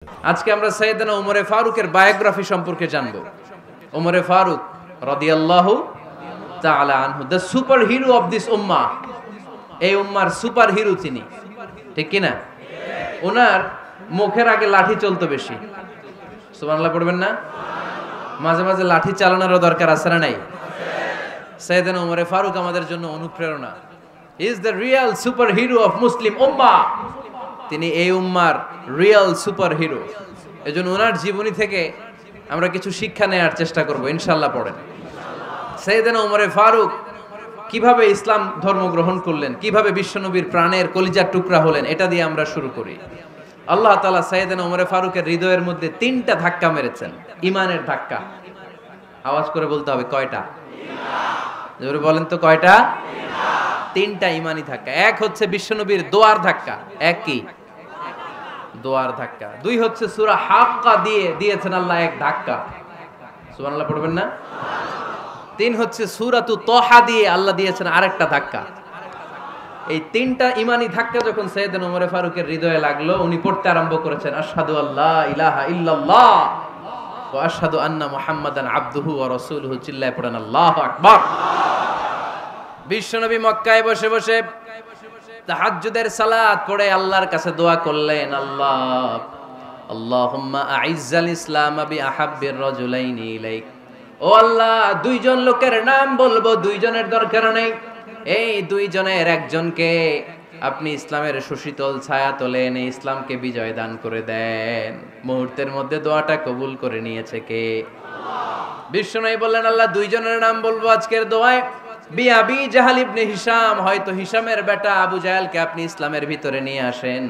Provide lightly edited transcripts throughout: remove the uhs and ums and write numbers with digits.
আজকে আমরা সাইয়েদনা ওমরে ফারুকের বায়োগ্রাফি সম্পর্কে জানব। ওমরে ফারুক রাদিয়াল্লাহু তাআলা আনহু, the superhero of this উম্মাহ। এই উম্মার সুপার হিরো তিনি, ঠিক কি না? ওনার মুখের আগে লাঠি চলতো বেশি। সুবহানাল্লাহ পড়বেন না? মাঝে মাঝে লাঠি চালানোরও দরকার আছে না নাই? সাইয়েদনা ওমরে ফারুক আমাদের জন্য অনুপ্রেরণা। Is the real superhero of Muslim উম্মাহ। তিনি এই উম্মার রিয়েল সুপার হিরো। এজন্য ওনার জীবনী থেকে আমরা কিছু শিক্ষা নেওয়ার চেষ্টা করব ইনশাআল্লাহ। পড়েন সাইয়েদনা ওমরে ফারুক কিভাবে ইসলাম ধর্ম গ্রহণ করলেন, কিভাবে বিশ্বনবীর প্রাণের কলিজার টুকরা হলেন, এটা দিয়ে আমরা শুরু করি। আল্লাহ তাআলা সাইয়েদনা ওমরে ফারুকের হৃদয়ের মধ্যে 3টা ধাক্কা মেরেছেন, ইমানের ধাক্কা। আওয়াজ করে বলতে হবে কয়টা? জোরে বলেন তো কয়টা? 3টা ইমানি ধাক্কা। এক হচ্ছে বিশ্বনবীর দোয়ার ধাক্কা। এক কি? দোয়ার ধাক্কা। 2 হচ্ছে সূরা হাক্কা দিয়ে দিয়েছেন আল্লাহ এক ধাক্কা। সুবহানাল্লাহ পড়বেন না? 3 হচ্ছে সূরাতু তাহা দিয়ে আল্লাহ দিয়েছেন আরেকটা ধাক্কা। এই 3টা ইমানি ধাক্কা যখন সাইয়েদনা ওমরে ফারুকের হৃদয়ে লাগলো, উনি পড়তে আরম্ভ করেছেন আশহাদু আল্লা ইলাহা ইল্লাল্লাহ ওয়া আশহাদু আন্না মুহাম্মাদান আবদুহু ওয়া রাসূলুহু। চিল্লায়ে পড়েন আল্লাহু আকবার। বিশ্বনবী মক্কায় বসে বসে তাহাজ্জুদের সালাত পড়ে আল্লাহর কাছে দোয়া করলেন, আল্লাহুম্মা আইজ্জাল ইসলাম বিআহাব্বির রাজুলাইনি ইলাইক। ও আল্লাহ, 2 জন লোকের নাম বলবো, 2 জনের দরকার নেই। এই 2 জনের একজনকে আপনি ইসলামের সুশীতল ছায়া তলে এনে ইসলামকে বিজয় দান করে দেন। মুহূর্তের মধ্যে দোয়াটা কবুল করে নিয়েছে কে? বিশ্বনবী বললেন, আল্লাহ 2 জনের নাম বলবো আজকের দোয়ায়। আবি জাহাল ইবনে হিশাম, হয়তো হিশামের বেটা আবু জাহেলকে আপনি ইসলামের ভিতরে নিয়ে আসেন,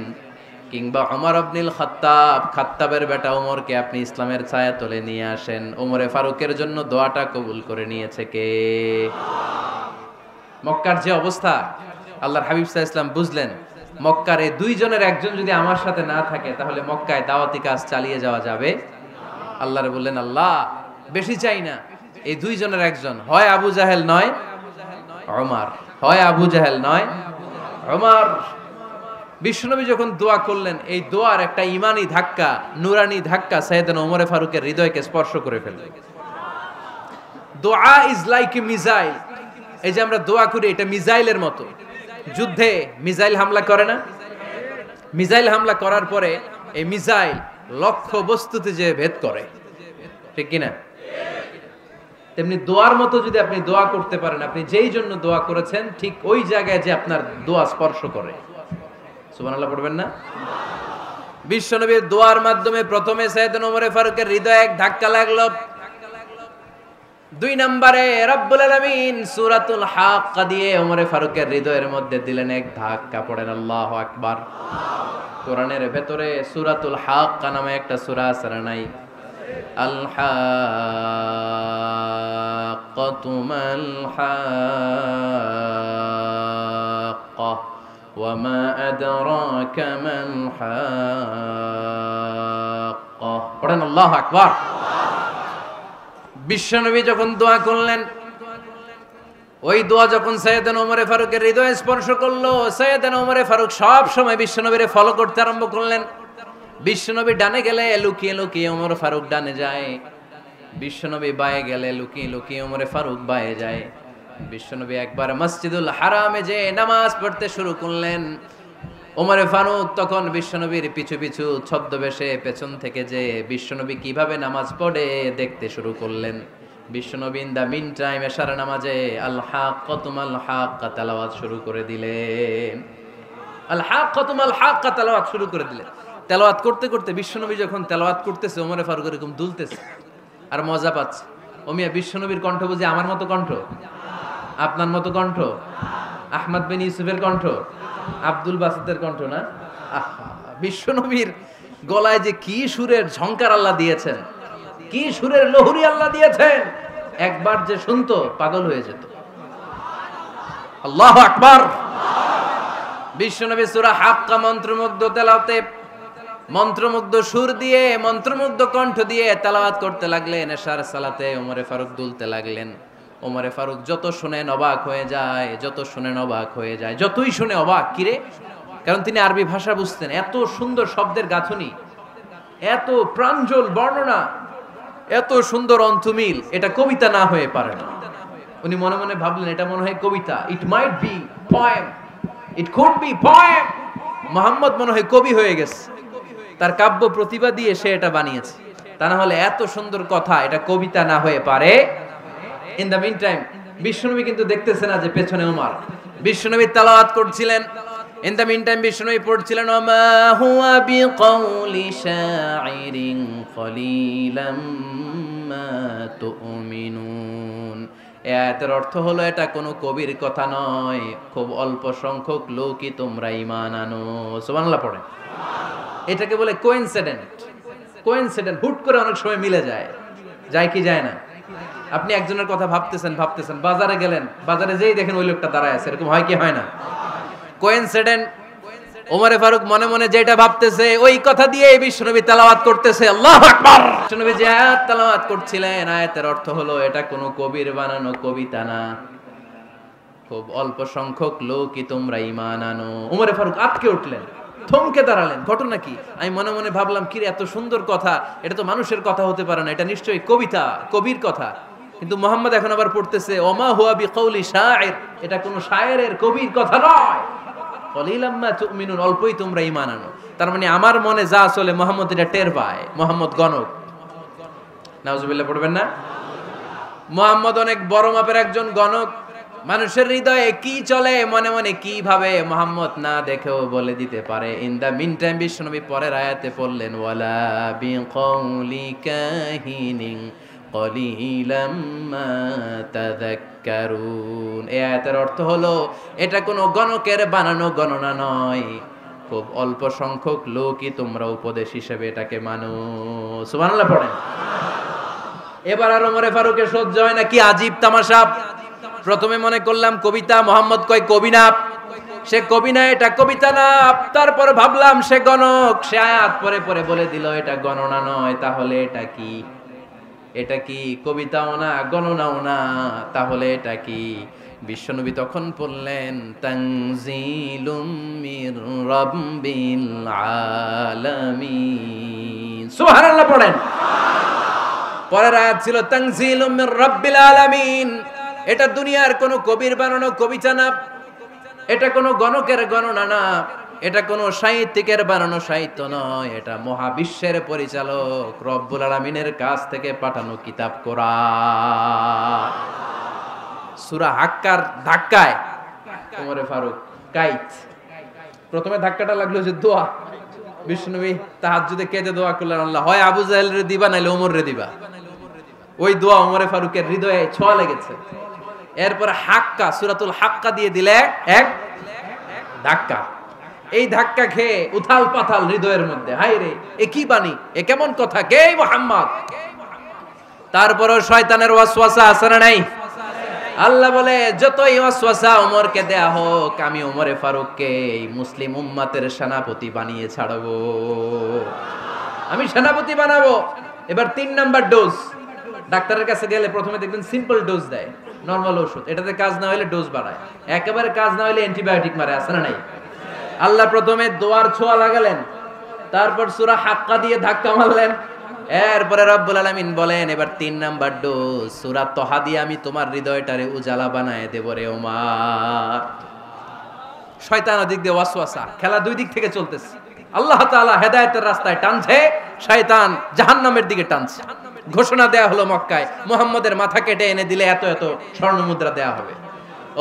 কিংবা ওমর ইবনুল খাত্তাব, খাত্তাবের বেটা ওমরকে আপনি ইসলামের ছায়া তলে নিয়ে আসেন। ওমরে ফারুকের জন্য দোয়াটা কবুল করে নিয়েছে কে? মক্কার যে অবস্থা, আল্লাহর হাবিব সাল্লাল্লাহু আলাইহি ওয়াসাল্লাম বুঝলেন মক্কার এই 2 জনের একজন যদি আমার সাথে না থাকে তাহলে মক্কায় দাওয়াতি কাজ চালিয়ে যাওয়া যাবে। আল্লাহরে বললেন, আল্লাহ বেশি চাই না, এই 2 জনের একজন, হয় আবু জাহেল নয় ওমর, হয় আবু জাহেল নয় ওমর। বিশ্বনবী যখন দোয়া করলেন, এই দোয়ার একটা ইমানি ধাক্কা, নুরানি ধাক্কা সাইয়েদনা ওমরে ফারুকের হৃদয়কে স্পর্শ করে ফেলল। দোয়া ইজ লাইক এ মিসাইল। এই যে আমরা দোয়া করি, এটা মিসাইলের মতো। যুদ্ধে মিসাইল হামলা করে না? মিসাইল হামলা করার পরে এই মিসাইল লক্ষ্য বস্তুতে যে ভেদ করে, ঠিক কিনা? তেমনি দোয়ার মতো যদি আপনি দোয়া করতে পারেন, আপনি যেই জন্য দোয়া করেছেন ঠিক ওই জায়গায় যে আপনার দোয়া স্পর্শ করে। সুবহানাল্লাহ পড়বেন না? বিশ্বনবীর দোয়ার মাধ্যমে প্রথমে সাইয়েদনা ওমরে ফারুকের হৃদয়ে এক ধাক্কা লাগলো। 2 নম্বরে রব্বুল আলামিন সূরাতুল হাক্কা দিয়ে ওমরে ফারুকের হৃদয়ের মধ্যে দিলেন এক ধাক্কা। পড়েন আল্লাহু আকবার। কোরআনের ভেতরে সূরাতুল হাক্কা নামে একটা সূরা আছে না নাই? আল হাক্কাতু মাল হাক্কা ওয়া মা আদরাকা মাল হাক্কা। পড়েন আল্লাহু আকবার। বিশ্বনবী যখন দোয়া করলেন, ওই দোয়া যখন সাইয়েদনা ওমরে ফারুকের হৃদয়ে স্পর্শ করলো, সাইয়েদনা ওমরে ফারুক সব সময় বিশ্বনবীরে ফলো করতে আরম্ভ করলেন। বিশ্বনবী ডানে গেলে লুকিয়ে লুকিয়ে ওমর ফারুক ডানে যায়, বিশ্বনবী বায়ে গেলে লুকিয়ে লুকিয়ে ওমরে ফারুক বায়ে যায়। বিশ্বনবী একবার মসজিদুল হারামে যে নামাজ পড়তে শুরু করলেন, ওমরে ফারুক তখন বিশ্বনবীর পিছু পিছু ছদ্মবেশে পেছন থেকে যে বিশ্বনবী কিভাবে নামাজ পড়ে দেখতে শুরু করলেন। বিশ্বনবী ইন দা মিন টাইম এশার নামাজে আল হাক্কাতু মাল হাক্কা তেলাওয়াত শুরু করে দিলেন। আল হাক্কাতু মাল হাক্কা তেলাওয়াত শুরু করে দিলেন। তেলাওয়াত করতে করতে বিশ্বনবী যখন তেলাওয়াত করতেছে, ওমরে ফারুক এরকম দুলতেছে আর মজা পাচ্ছে। ওমিয়া বিশ্বনবীর কণ্ঠ বুঝি আমার মতো কণ্ঠ, আপনার মতো কণ্ঠ, আহমদ বিন ইউসুফের কণ্ঠ, আব্দুল বাসিতের কণ্ঠ না? বিশ্বনবীর গলায় যে কি সুরের ঝংকার আল্লাহ দিয়েছেন, কি সুরের লহরী আল্লাহ দিয়েছেন, একবার যে শুনতো পাগল হয়ে যেত। আল্লাহু আকবার। বিশ্বনবী সূরা হাক্কা মন্ত্রমুগ্ধ তেলাওয়াতে, মন্ত্রমুগ্ধ সুর দিয়ে, মন্ত্রমুগ্ধ কণ্ঠ দিয়ে তেলাওয়াত করতে লাগলেন। এশার সালাতে ওমরে ফারুক দুলতে লাগলেন। ওমরে ফারুক যত শুনেন অবাক হয়ে যায়, যত শুনেন অবাক হয়ে যায়, যতই শুনে অবাক। কিরে? কারণ তিনি আরবি ভাষা বুঝতেন, এত সুন্দর শব্দের গাঁথনি। এত প্রাঞ্জল বর্ণনা, এত সুন্দর অন্তমিল, এটা কবিতা না হয়ে পারে না। উনি মনে মনে ভাবলেন এটা মনে হয় কবিতা, it might be poem, it could be poem. Muhammad মনে হয় কবি হয়ে গেছে, তার কাব্য প্রতিভা দিয়ে সে এটা বানিয়েছে। তা না হলে এত সুন্দর কথা এটা কবিতা না হয়ে পারে। ইন দ্য মিন টাইম বিশ্বনবী কিন্তু দেখতেছে না যে পেছনে ওমর। বিশ্বনবী তেলাওয়াত করছিলেন, ইন দ্য মিন টাইম বিশ্বনবী পড়ছিলেন ওমা হুয়া বিকাউলি শাইরিন কলিলাম মা তুমিনুন। এই আয়াতের অর্থ হলো এটা কোনো কবির কথা নয়, খুব অল্প সংখ্যক লোকই তোমরা ঈমান আনো। সুবহানাল্লাহ পড়ে। এটাকে বলে কোইন্সিডেন্ট। কোইন্সিডেন্ট হুট করে অনেক সময় মিলে যায়, যায় কি যায় না? আপনি একজনের কথা ভাবতেছেন ভাবতেছেন, বাজারে গেলেন, বাজারে যেই দেখেন ওই লোকটা দাঁড়ায় আছে, এরকম হয় কি হয় না? কোইন্সিডেন্ট। ওমরে ফারুক মনে মনে যেটা ভাবতেছে ওই কথা দিয়ে বিশ্বনবী তেলাওয়াত করতেছে, আল্লাহু আকবার। বিশ্বনবী যে আয়াত তেলাওয়াত করছিলেন, আয়াতের অর্থ হলো এটা কোনো কবির বানানো কবিতা না, খুব অল্প সংখ্যক লোকই তোমরা ঈমান আনো। ওমরে ফারুক আটকে উঠলেন, থমকে দাঁড়ালেন। ঘটনা কি? আমি মনে মনে ভাবলাম কি রে, এত সুন্দর কথা, এটা তো মানুষের কথা হতে পারে না, এটা নিশ্চয়ই কবিতা, কবির কথা। কিন্তু মুহাম্মদ এখন আবার পড়তেছে ওমা হুয়া বিকাউলি শাইর, এটা কোনো শায়েরের কবির কথা নয়। কলিলাম মা তুমিনুন, অল্পই তোমরা ঈমান আনো। তার মানে আমার মনে যা চলে মুহাম্মদ এটা টের পায়। মুহাম্মদ গণক। নাউজুবিল্লাহ পড়বেন না? মুহাম্মদ অনেক বড় মাপের একজন গণক। মানুষের হৃদয়ে কি চলে, মনে মনে কি ভাবে, মুহাম্মদ না দেখেও বলে দিতে পারে। ইন দা মিন টাইম বিশ্বনবী পরের আয়াতে পড়লেন ওয়ালা বিকাউলি কাহিনিন কলিলাম মা তাযাক্কারুন। এই আয়াতের অর্থ হলো এটা কোনো গণকের বানানো গণনা নয়, খুব অল্প সংখ্যক লোকই তোমরা উপদেশ হিসেবে এটাকে মানো। সুবহানাল্লাহ পড়েন। এবার আর ওমরে ফারুকের সহ্য হয় না, কি আজীব তামাশা। প্রথমে মনে করলাম কবিতা, মোহাম্মদ কয় কবি না, সে কবি না, এটা কবিতা না। তারপর ভাবলাম সে গণক, সে আয়াত পরে পরে বলে দিল এটা গণনা নয়, তাহলে এটা কি? এটা কি কবিতাও না, গণনাও না, তাহলে এটা কি? বিশ্বনবী তখন বললেন তানজিলুম মির রাব্বিল আলামিন। সুবহানাল্লাহ পড়েন। পরের আয়াত ছিল তানজিলুম মির রাব্বিল আলামিন। এটা দুনিয়ার কোনো কবির বানানো কবিতা না, এটা কোনো গণকের গণনা না, এটা কোনো সাহিত্যিকের বানানো সাহিত্য নয়, এটা মহাবিশ্বের পরিচালক রব্বুল আলামিনের কাছ থেকে পাঠানো কিতাব কোরআন। সূরা হাক্কার ধাক্কায় ওমরে ফারুক কাইত। প্রথমে ধাক্কাটা লাগলো যে দোয়া। বিশ্বনবী তাহাজ্জুদে কেঁদে দোয়া করলেন, আল্লাহ হয় আবু জাহেল রে দিবা নাইলে ওমর রে দিবা। ওই দোয়া ওমরে ফারুকের হৃদয়ে ছোঁয়া লেগেছে। এরপর হাক্কা, সূরাতুল হাক্কা দিয়ে দিলে এক ধাক্কা। এই ধাক্কা খেয়ে উথাল পাথাল হৃদয়ের মধ্যে, হায় রে এ কি বাণী, এ কেমন কথা, কে মুহাম্মদ? তারপরও শয়তানের ওয়াসওয়াসা আছে না নাই? আল্লাহ বলে যতই ওয়াসওয়াসা ওমরকে দেয়া হোক, আমি ওমরে ফারুককে এই মুসলিম উম্মতের সেনাপতি বানিয়ে ছাড়বো, আমি সেনাপতি বানাবো। এবার 3 নাম্বার ডোজ। ডাক্তারের কাছে গেলে প্রথমে দেখবেন সিম্পল ডোজ দেয়, নরমাল ওষুধ, এটাতে কাজ না হলে ডোজ বাড়ায়, একেবারে কাজ না হলে অ্যান্টিবায়োটিক মারে, আছে না নাই? আল্লাহ প্রথমে দোয়ার ছোঁয়া লাগালেন, তারপর সূরা হাক্কা দিয়ে ধাক্কা মারলেন, এরপরে রব্বুল আলামিন বলেন এবার 3 নাম্বার ডোজ সূরা তহা দিয়ে আমি তোমার হৃদয়টারে উজালা বানায় দেব রে ওমর। শয়তান ওদিক দিয়ে ওয়াসওয়াসা, খেলা দুই দিক থেকে চলতেছে। আল্লাহ তাআলা হেদায়েতের রাস্তায় টানছে, শয়তান জাহান্নামের দিকে টানছে। ঘোষণা দেয়া হলো মক্কায়, মুহাম্মদের মাথা কেটে এনে দিলে এত এত স্বর্ণ মুদ্রা দেয়া হবে।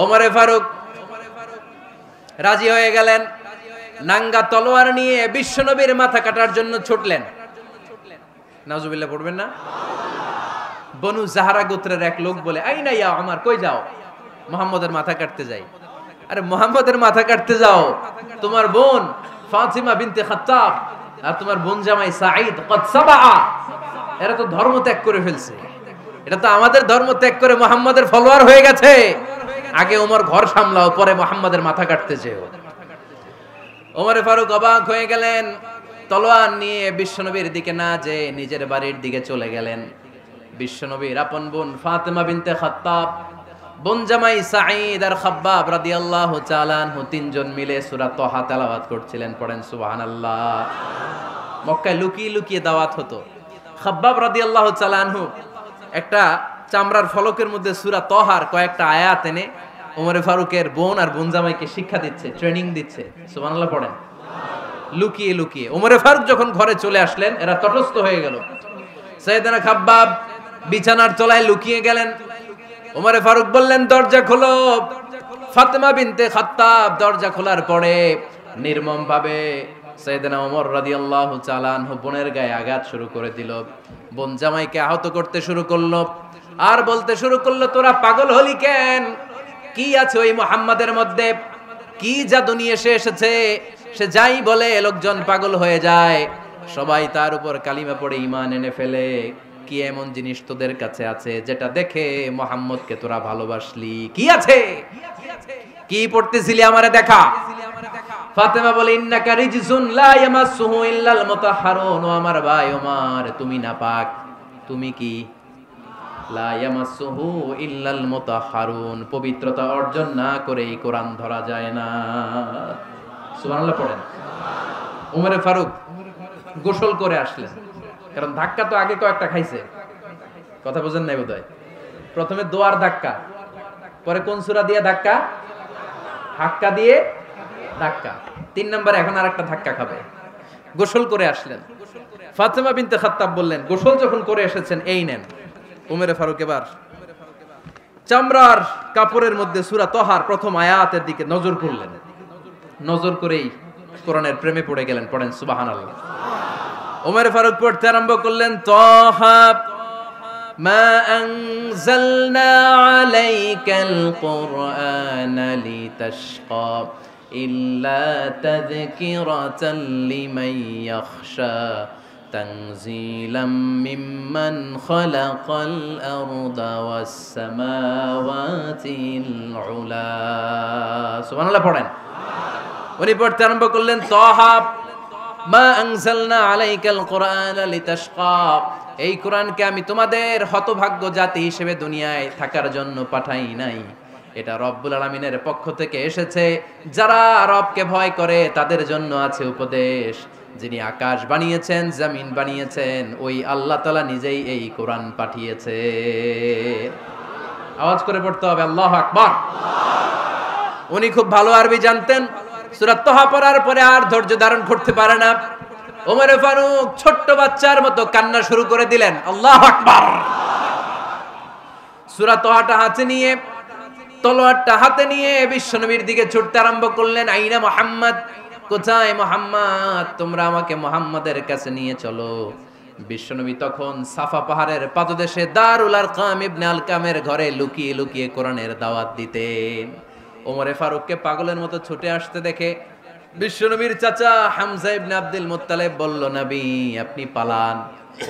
ওমরে ফারুক রাজি হয়ে গেলেন, নাঙ্গা তলোয়ার নিয়ে বিশ্বনবীর মাথা কাটার জন্য ছুটলেন। নাউজুবিল্লাহ পড়বেন না? বনু জাহরা গোত্রের এক লোক বলে, আইনা ইয়া ওমর, কই যাও? মুহাম্মদের মাথা কাটতে যাই। আরে মুহাম্মদের মাথা কাটতে যাও? তোমার বোন ফাতিমা বিনতে খাত্তাব আর তোমার বোন জামাই সাঈদ কদ সাবা, এরা তো ধর্ম ত্যাগ করে ফেলছে, এটা তো আমাদের ধর্ম ত্যাগ করে মুহাম্মদের ফলোয়ার হয়ে গেছে। আগে ওমর ঘর সামলাও, পরে মুহাম্মদের মাথা কাটতে যেও। ওমরে ফারুক অবাক হয়ে গেলেন, তলোয়ার নিয়ে বিশ্বনবীর দিকে না যে নিজের বাড়ির দিকে চলে গেলেন। বিশ্বনবীর আপন বোন ফাতিমা বিনতে খাত্তাব, বোন জামাই সাঈদ আর খাব্বাব রাদিয়াল্লাহু তাআলা আনহু, তিনজন মিলে সূরা তহা তেলাওয়াত করছিলেন। পড়েন সুবহানাল্লাহ। মক্কায় লুকিয়ে লুকিয়ে দাওয়াত হতো। খাব্বাব রাদিয়াল্লাহু তাআলা আনহু একটা চামড়ার ফলকের মধ্যে সূরা তহার কয়েকটা আয়াত এনে ওমরে ফারুকের বোন আর বোন জামাইকে শিক্ষা দিচ্ছে, ট্রেনিং দিচ্ছে। সুবহানাল্লাহ পড়েন। লুকিয়ে লুকিয়ে ওমরে ফারুক যখন ঘরে চলে আসলেন, এরা তটস্থ হয়ে গেল। সাইয়েদনা খাব্বাব বিছানার তলায় লুকিয়ে গেলেন। ওমরে ফারুক বললেন, দরজা খোলো। ফাতেমা বিনতে খাত্তাব দরজা খোলার পরে নির্মম ভাবে সাইয়েদনা ওমর রাদিয়াল্লাহু তাআলা আনহু বোনের গায়ে আঘাত শুরু করে দিল। বোন জামাইকে আহত করতে শুরু করলো আর বলতে শুরু করলো, তোরা পাগল হলি কেন? কি আছে ওই মুহাম্মাদের মধ্যে? কি জাদু নিয়ে এসেছে? সে যাই বলে লোকজন পাগল হয়ে যায়, সবাই তার উপর কালিমা পড়ে ঈমান এনে ফেলে। কি এমন জিনিস তোদের কাছে আছে যেটা দেখে মুহাম্মদকে তোরা ভালোবাসলি? কি আছে? কি পড়তেছিলি আমারে দেখা। ফাতেমা বলে, ইন্নাকা রিজসুন লা ইয়ামাসসুহু ইল্লাল মুতাহহারুন। ও আমার ভাই ওমর, তুমি নাপাক। তুমি কি? লা ইয়ামাসসুহু ইল্লাল মুতাহহারুন, পবিত্রতা অর্জন না করে এই কোরআন ধরা যায় না। সুবহানাল্লাহ পড়েন। ওমরে ফারুক গোসল করে আসলেন, কারণ ধাক্কা তো আগে কয়েকটা খাইছে। কথা বুঝেন নাই বোধহয়। প্রথমে দোয়ার ধাক্কা, পরে কোন সূরা দিয়ে ধাক্কা? হাক্কা দিয়ে ধাক্কা। 3 নম্বরে এখন আরেকটা ধাক্কা খাবে। গোসল করে আসলেন। ফাতেমা বিনতে খাত্তাব বললেন, গোসল যখন করে এসেছেন, এই নেন। ওমরে ফারুক এবার চামড়ার কাপড়ের মধ্যে সূরা তহার প্রথম আয়াতের দিকে নজর করলেন। নজর করেই কোরআনের প্রেমে পড়ে গেলেন। পড়েন সুবহানাল্লাহ। ওমরে ফারুক পড়তে আরম্ভ করলেন, তহা মা আনজালনা আলাইকাল কুরআনা লিতাশকা ইল্লা তাযকিরাতাল লিমান ইয়াখশা তানজিলাম মিম্মান খালাকাল আরদা ওয়াস সামাওয়াতিল উলা। সুবহানাল্লাহ পড়েন। উনি পড়তে আরম্ভ করলেন, তহা মা আনজালনা আলাইকাল কুরআনা লিতাশকা, এই কোরআনকে আমি তোমাদের হতভাগ্য জাতি হিসেবে দুনিয়ায় থাকার জন্য পাঠাই নাই। এটা রব্বুল আলামিনের পক্ষ থেকে এসেছে। যারা রবকে ভয় করে তাদের জন্য আছে উপদেশ। যিনি আকাশ বানিয়েছেন, জমিন বানিয়েছেন, ওই আল্লাহ তাআলা নিজেই এই কোরআন পাঠিয়েছে। আওয়াজ করে পড়তে হবে, আল্লাহু আকবার। উনি খুব ভালো আরবি জানতেন। সূরা তহা পড়ার পরে আর ধৈর্য ধারণ করতে পারে না। ওমরে ফারুক ছোট্ট বাচ্চার মতো কান্না শুরু করে দিলেন। আল্লাহু আকবার। সূরা তহাটা হাতে নিয়ে, তলোয়ারটা হাতে নিয়ে বিশ্বনবীর দিকে ছুটতে আরম্ভ করলেন। আইনা মুহাম্মদ, কোথায় মুহাম্মদ? তোমরা আমাকে মুহাম্মাদের কাছে নিয়ে চলো। বিশ্বনবী তখন সাফা পাহাড়ের পাদদেশে দারুল আরকাম ইবনে আলকামের ঘরে লুকিয়ে লুকিয়ে কোরআনের দাওয়াত দিতেন। ওমরে ফারুককে পাগলের মতো ছুটে আসতে দেখে বিশ্বনবীর চাচা হামজা ইবনে আব্দুল মুত্তালিব বলল, নবী আপনি পালান।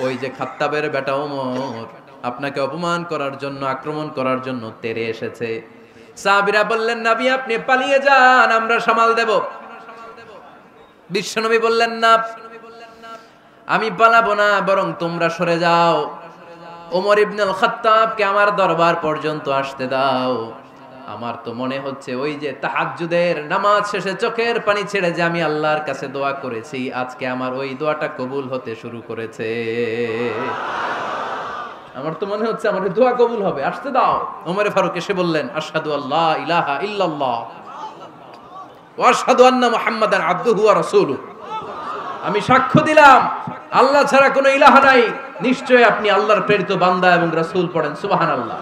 ওই যে খাত্তাবের বেটা ওমর আপনাকে অপমান করার জন্য, আক্রমণ করার জন্য তেরে এসেছে। সাহাবীরা বললেন, নবী আপনি পালিয়ে যান, আমরা সামাল দেব। বিশ্বনবী বললেন, না আমি পালাবো না, বরং তোমরা সরে যাও। ওমর ইবনুল খাত্তাবকে আমার দরবার পর্যন্ত আসতে দাও। আমার তো মনে হচ্ছে ওই যে তাহাজ্জুদের নামাজ শেষে চোখের পানি ছেড়ে যে আমি আল্লাহর কাছে দোয়া করেছি, আজকে আমার ওই দোয়াটা কবুল হতে শুরু করেছে। আমার তো মনে হচ্ছে আমার দোয়া কবুল হবে, আসতে দাও। ওমরে ফারুক এসে বললেন, আশহাদু আল্লা ইলাহা ইল্লাল্লাহ ওয়া আশহাদু আন্না মুহাম্মাদান আবদুহু ওয়া রাসূলুহু। আমি সাক্ষ্য দিলাম আল্লাহ ছাড়া কোনো ইলাহা নাই, নিশ্চয়ই আপনি আল্লাহর প্রেরিত বান্দা এবং রাসূল। পড়েন সুবহানাল্লাহ।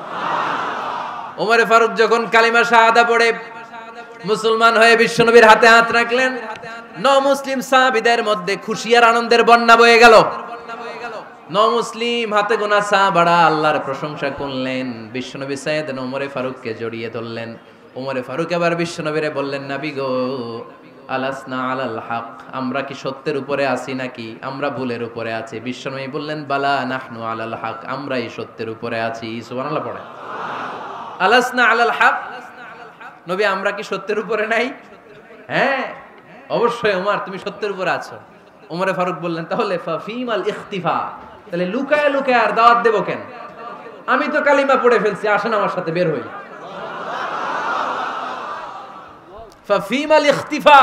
ওমরে ফারুক যখন কালিমা শাহাদা পড়ে মুসলমান হয়ে বিশ্বনবীর হাতে হাত রাখলেন, মুসলিম সাহাবীদের মধ্যে খুশি আর আনন্দের বন্যা বয়ে গেল। মুসলিম হাতে গোনা সাহাবারা আল্লাহর প্রশংসা করলেন। বিশ্বনবী সাইয়েদনা ওমরে ফারুককে জড়িয়ে ধরলেন। ওমরে ফারুক এবার বিশ্বনবীরে বললেন, নবী গো, আলাসনা আলাল হক, আমরা কি সত্যের উপরে আছি নাকি আমরা ভুলের উপরে আছি? বিশ্বনবী বললেন, বালা নাহনু আলাল হক, আমরা এই সত্যের উপরে আছি। সুবহানাল্লাহ পড়ে। আলাসনা আলাল হক, নবী আমরা কি সত্যের উপরে নাই? হ্যাঁ অবশ্যই ওমর, তুমি সত্যের উপরে আছো। ওমরে ফারুক বললেন, তাহলে ফাফিমাল ইখতিফা, তাহলে লুকায় লুকায় আর দাওয়াত দেব কেন? আমি তো কালিমা পড়ে ফেলছি, আসেন আমার সাথে বের হই। ফাফিমাল ইখতিফা,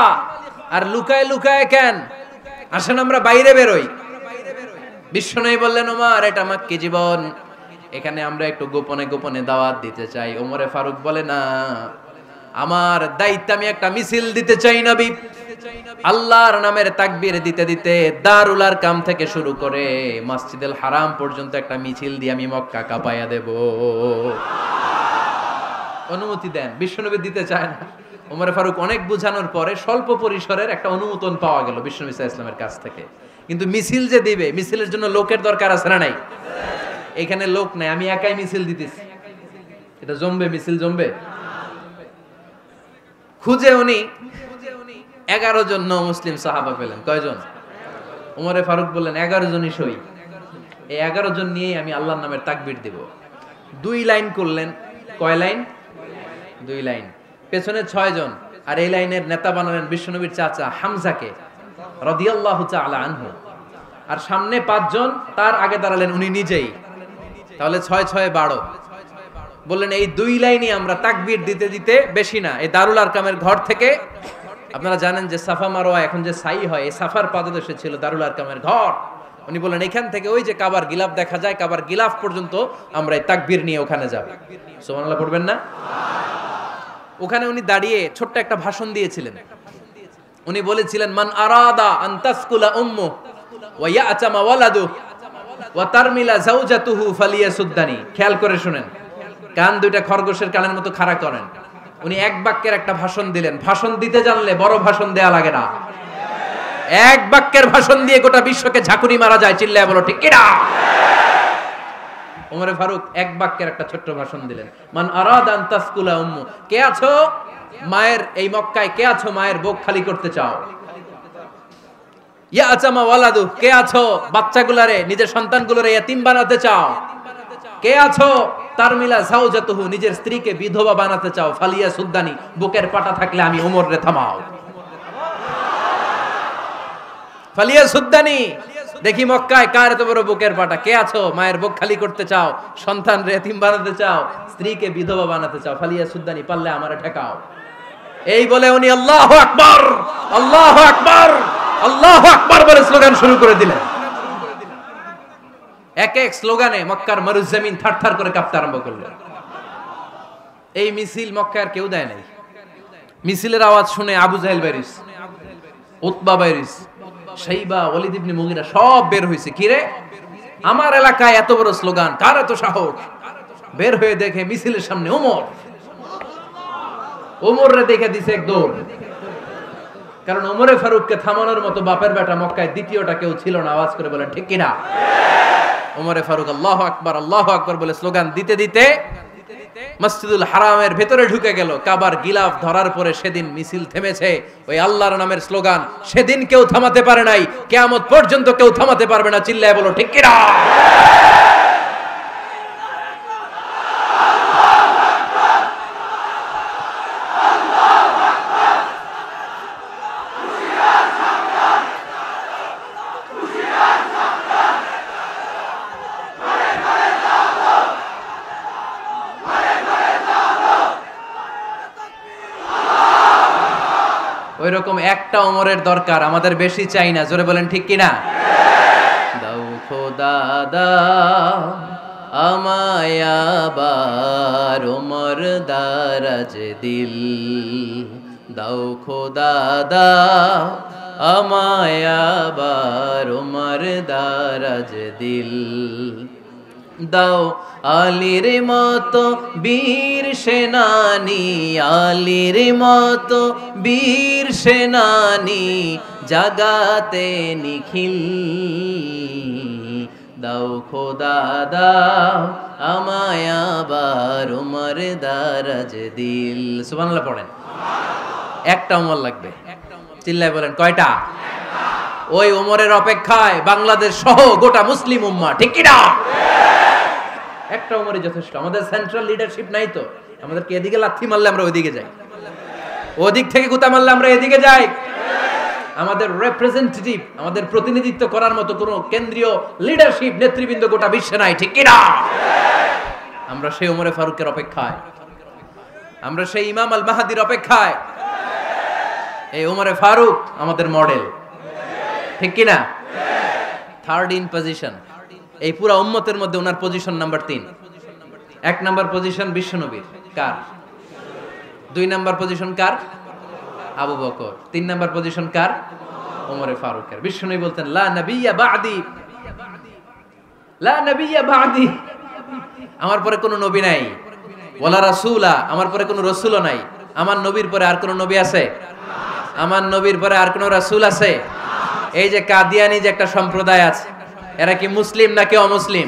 আর লুকায় লুকায় কেন? আসেন আমরা বাইরে বেরোই। বিশ্বনবী বললেন, ওমর এটা মাক্কি জীবন, এখানে আমরা একটু গোপনে গোপনে দাওয়াত দিতে চাই। ওমরে ফারুক বলে, না, আমার দায়িত্ব, আমি একটা মিছিল দিতে চাই নবী। আল্লাহর নামের তাকবীর দিতে দিতে দারুল আরকাম থেকে শুরু করে মসজিদুল হারাম পর্যন্ত একটা মিছিল দিয়ে আমি মক্কা কাঁপাইয়া দেব। অনুমতি দেন। বিশ্বনবী দিতে চায় না। ওমর ফারুক অনেক বুঝানোর পরে স্বল্প পরিসরের একটা অনুমোদন পাওয়া গেল বিশ্বনবী সাল্লাল্লাহু আলাইহি ওয়াসাল্লামের কাছ থেকে। কিন্তু মিছিল যে দিবে, মিছিলের জন্য লোকের দরকার আছে না নাই? এখানে লোক নাই, আমি একাই মিছিল দিতেছি। এটা জমবে? মিছিল জমবে? খুঁজে উনি 11 জন মুসলিম সাহাবা পেলেন। কয়জন? ওমরে ফারুক বললেন 11 জনই সই। এই 11 জন নিয়ে আমি আল্লাহর নামের তাকবীর দেব। 2 লাইন করলেন। কয় লাইন? 2 লাইন। পেছনে 6 জন, আর এই লাইনের নেতা বানালেন বিশ্বনবীর চাচা হামজাকে রাদিয়াল্লাহু তাআলা আনহু। আর সামনে 5 জন, তার আগে দাঁড়ালেন উনি নিজেই। তাহলে 6 6 12। বললেন এই 2 লাইনই আমরা তাকবীর দিতে দিতে, বেশি না, এই দারুল আরকামের ঘর থেকে, আপনারা জানেন যে সাফা মারওয়া এখন যে সাই হয়, এই সাফার পাদদেশে ছিল দারুল আরকামের ঘর। উনি বললেন এখান থেকে ওই যে কাবার গিলাফ দেখা যায়, কাবার গিলাফ পর্যন্ত আমরা এই তাকবীর নিয়ে ওখানে যাব। সুবহানাল্লাহ পড়বেন না? ওখানে উনি দাঁড়িয়ে ছোট্ট একটা ভাষণ দিয়েছিলেন। উনি বলেছিলেন, মান আরাদা আন তাসকুলা উম্মু ওয়া ইয়াতামা ওয়ালাদু ওয়া তারমিলা যাওজাতুহু ফালিয়াসুদ্দানি। খেয়াল করে শুনেন, কান দুইটা খরগোশের কানের মতো খাড়া করেন। উনি এক বাক্যের একটা ভাষণ দিলেন। ভাষণ দিতে জানলে বড় ভাষণ দেয়া লাগে না। এক বাক্যের ভাষণ দিয়ে গোটা বিশ্বকে ঝাঁকুনি মারা যায়। চিল্লায় বলো ঠিক কিনা? ওমরে ফারুক এক বাক্যের একটা ছোট্ট ভাষণ দিলেন। মান আরাদা আন তাসকুলা উম্মু, কে আছো মায়ের এই মক্কায়, কে আছো মায়ের বুক খালি করতে চাও? ইয়াতামা ওয়ালাদু, কে আছো বাচ্চাগুলারে, নিজের সন্তানগুলোরে ইয়াতিম বানাতে চাও? কে আছো তারমিলা যাওজাতুহু, নিজের স্ত্রীকে বিধবা বানাতে চাও? ফালিয়া সুদ্দানি, বুকের পাটা থাকলে আমি ওমর রে থামাও। ফালিয়া সুদ্দানি, দেখি মক্কায় কার এত বড় বুকের পাটা। কে আছো মায়ের বুক খালি করতে চাও, সন্তান রে এতিম বানাতে চাও, স্ত্রীকে বিধবা বানাতে চাও? ফালিয়া সুদ্দানি, পারলে আমারে ঠেকাও। এই বলে উনি আল্লাহু আকবার, আল্লাহু আকবার, আল্লাহু আকবার বলে স্লোগান শুরু করে দিলেন। এক এক স্লোগানে মক্কার মরুজমিন থারথার করে কাঁপতে আরম্ভ করলো। এই মিছিল মক্কার কেউ দেয় নাই। মিছিলের আওয়াজ শুনে আবু জাহেল বাইরিস, উতবা বাইরিস, শাইবা, ওয়ালিদ ইবনে মুগিরা সব বের হইছে। কি রে, আমার এলাকায় এত বড় স্লোগান, কার এত সাহস? বের হয়ে দেখে মিছিলের সামনে ওমর। ওমর রে দেখে দিছে এক দৌড়। কারণ ওমরে ফারুককে থামানোর মতো বাপের বেটা মক্কায় দ্বিতীয়টা কেউ ছিল না। আওয়াজ করে বলেন ঠিক কিনা? ওমরে ফারুক আল্লাহু আকবার, আল্লাহু আকবার বলে স্লোগান দিতে দিতে মসজিদুল হারামের ভেতরে ঢুকে গেল। কাবার গিলাফ ধরার পরে সেদিন মিছিল থেমেছে। ওই আল্লাহর নামের স্লোগান সেদিন কেউ থামাতে পারে নাই, কিয়ামত পর্যন্ত কেউ থামাতে পারবে না। চিল্লায় বলো ঠিক কিনা? ওইরকম একটা ওমরের দরকার, আমাদের বেশি চাই না। জোরে বলেন ঠিক কিনা? দাও খোদা দাও আমায় আবার ওমর দারাজ দিল, দাও খোদা দাও আমায় আবার ওমর দারাজ দিল, দাও আলীর মতো বীর সেনানি, আলীর মতো বীর সেনানি জাগাতে নিখিল, দাও খোদা দাও আমায় আবার ওমর দারাজ দিল। সুবহানাল্লাহ পড়েন। একটা ওমর লাগবে। চিল্লায় বলেন কয়টা? ওই ওমরের অপেক্ষায় বাংলাদেশ সহ গোটা মুসলিম উম্মাহ। ঠিক কি না? একটা ওমরই যথেষ্ট। আমাদের সেন্ট্রাল লিডারশিপ নাই তো, আমাদেরকে এদিকে লাথি মারলে আমরা ওইদিকে যাই, ওদিক থেকে গুতা মারলে আমরা এদিকে যাই। আমাদের রিপ্রেজেন্টেটিভ, আমাদের প্রতিনিধিত্ব করার মতো কোন কেন্দ্রীয় লিডারশিপ নেতৃবৃন্দ গোটা বিশ্বে নাই। ঠিক কি না? আমরা সেই ওমরে ফারুকের অপেক্ষায়, আমরা সেই ইমাম আল মাহদির অপেক্ষায়। এই ওমরে ফারুক আমাদের মডেল। ঠিক কি না? থার্ড ইন পজিশন, এই পুরা উম্মতের মধ্যে ওনার পজিশন নাম্বার 3। 1 নাম্বার পজিশন বিশ্বনবীর, কার? 2 নাম্বার পজিশন কার? আবু বকর। 3 নাম্বার পজিশন কার? ওমরে ফারুকের। বিশ্বনবী বলতেন লা নবিয়্যা বা'দি, লা নবিয়্যা বা'দি, আমার পরে কোনো নবী নাই। ওয়ালা রাসূলা, আমার পরে কোনো রাসূলও নাই। আমার নবীর পরে আর কোনো নবী আছে? আমার নবীর পরে আর কোনো রাসূল আছে? এই যে কাদিয়ানি যে একটা সম্প্রদায় আছে, এরা কি মুসলিম নাকি অমুসলিম?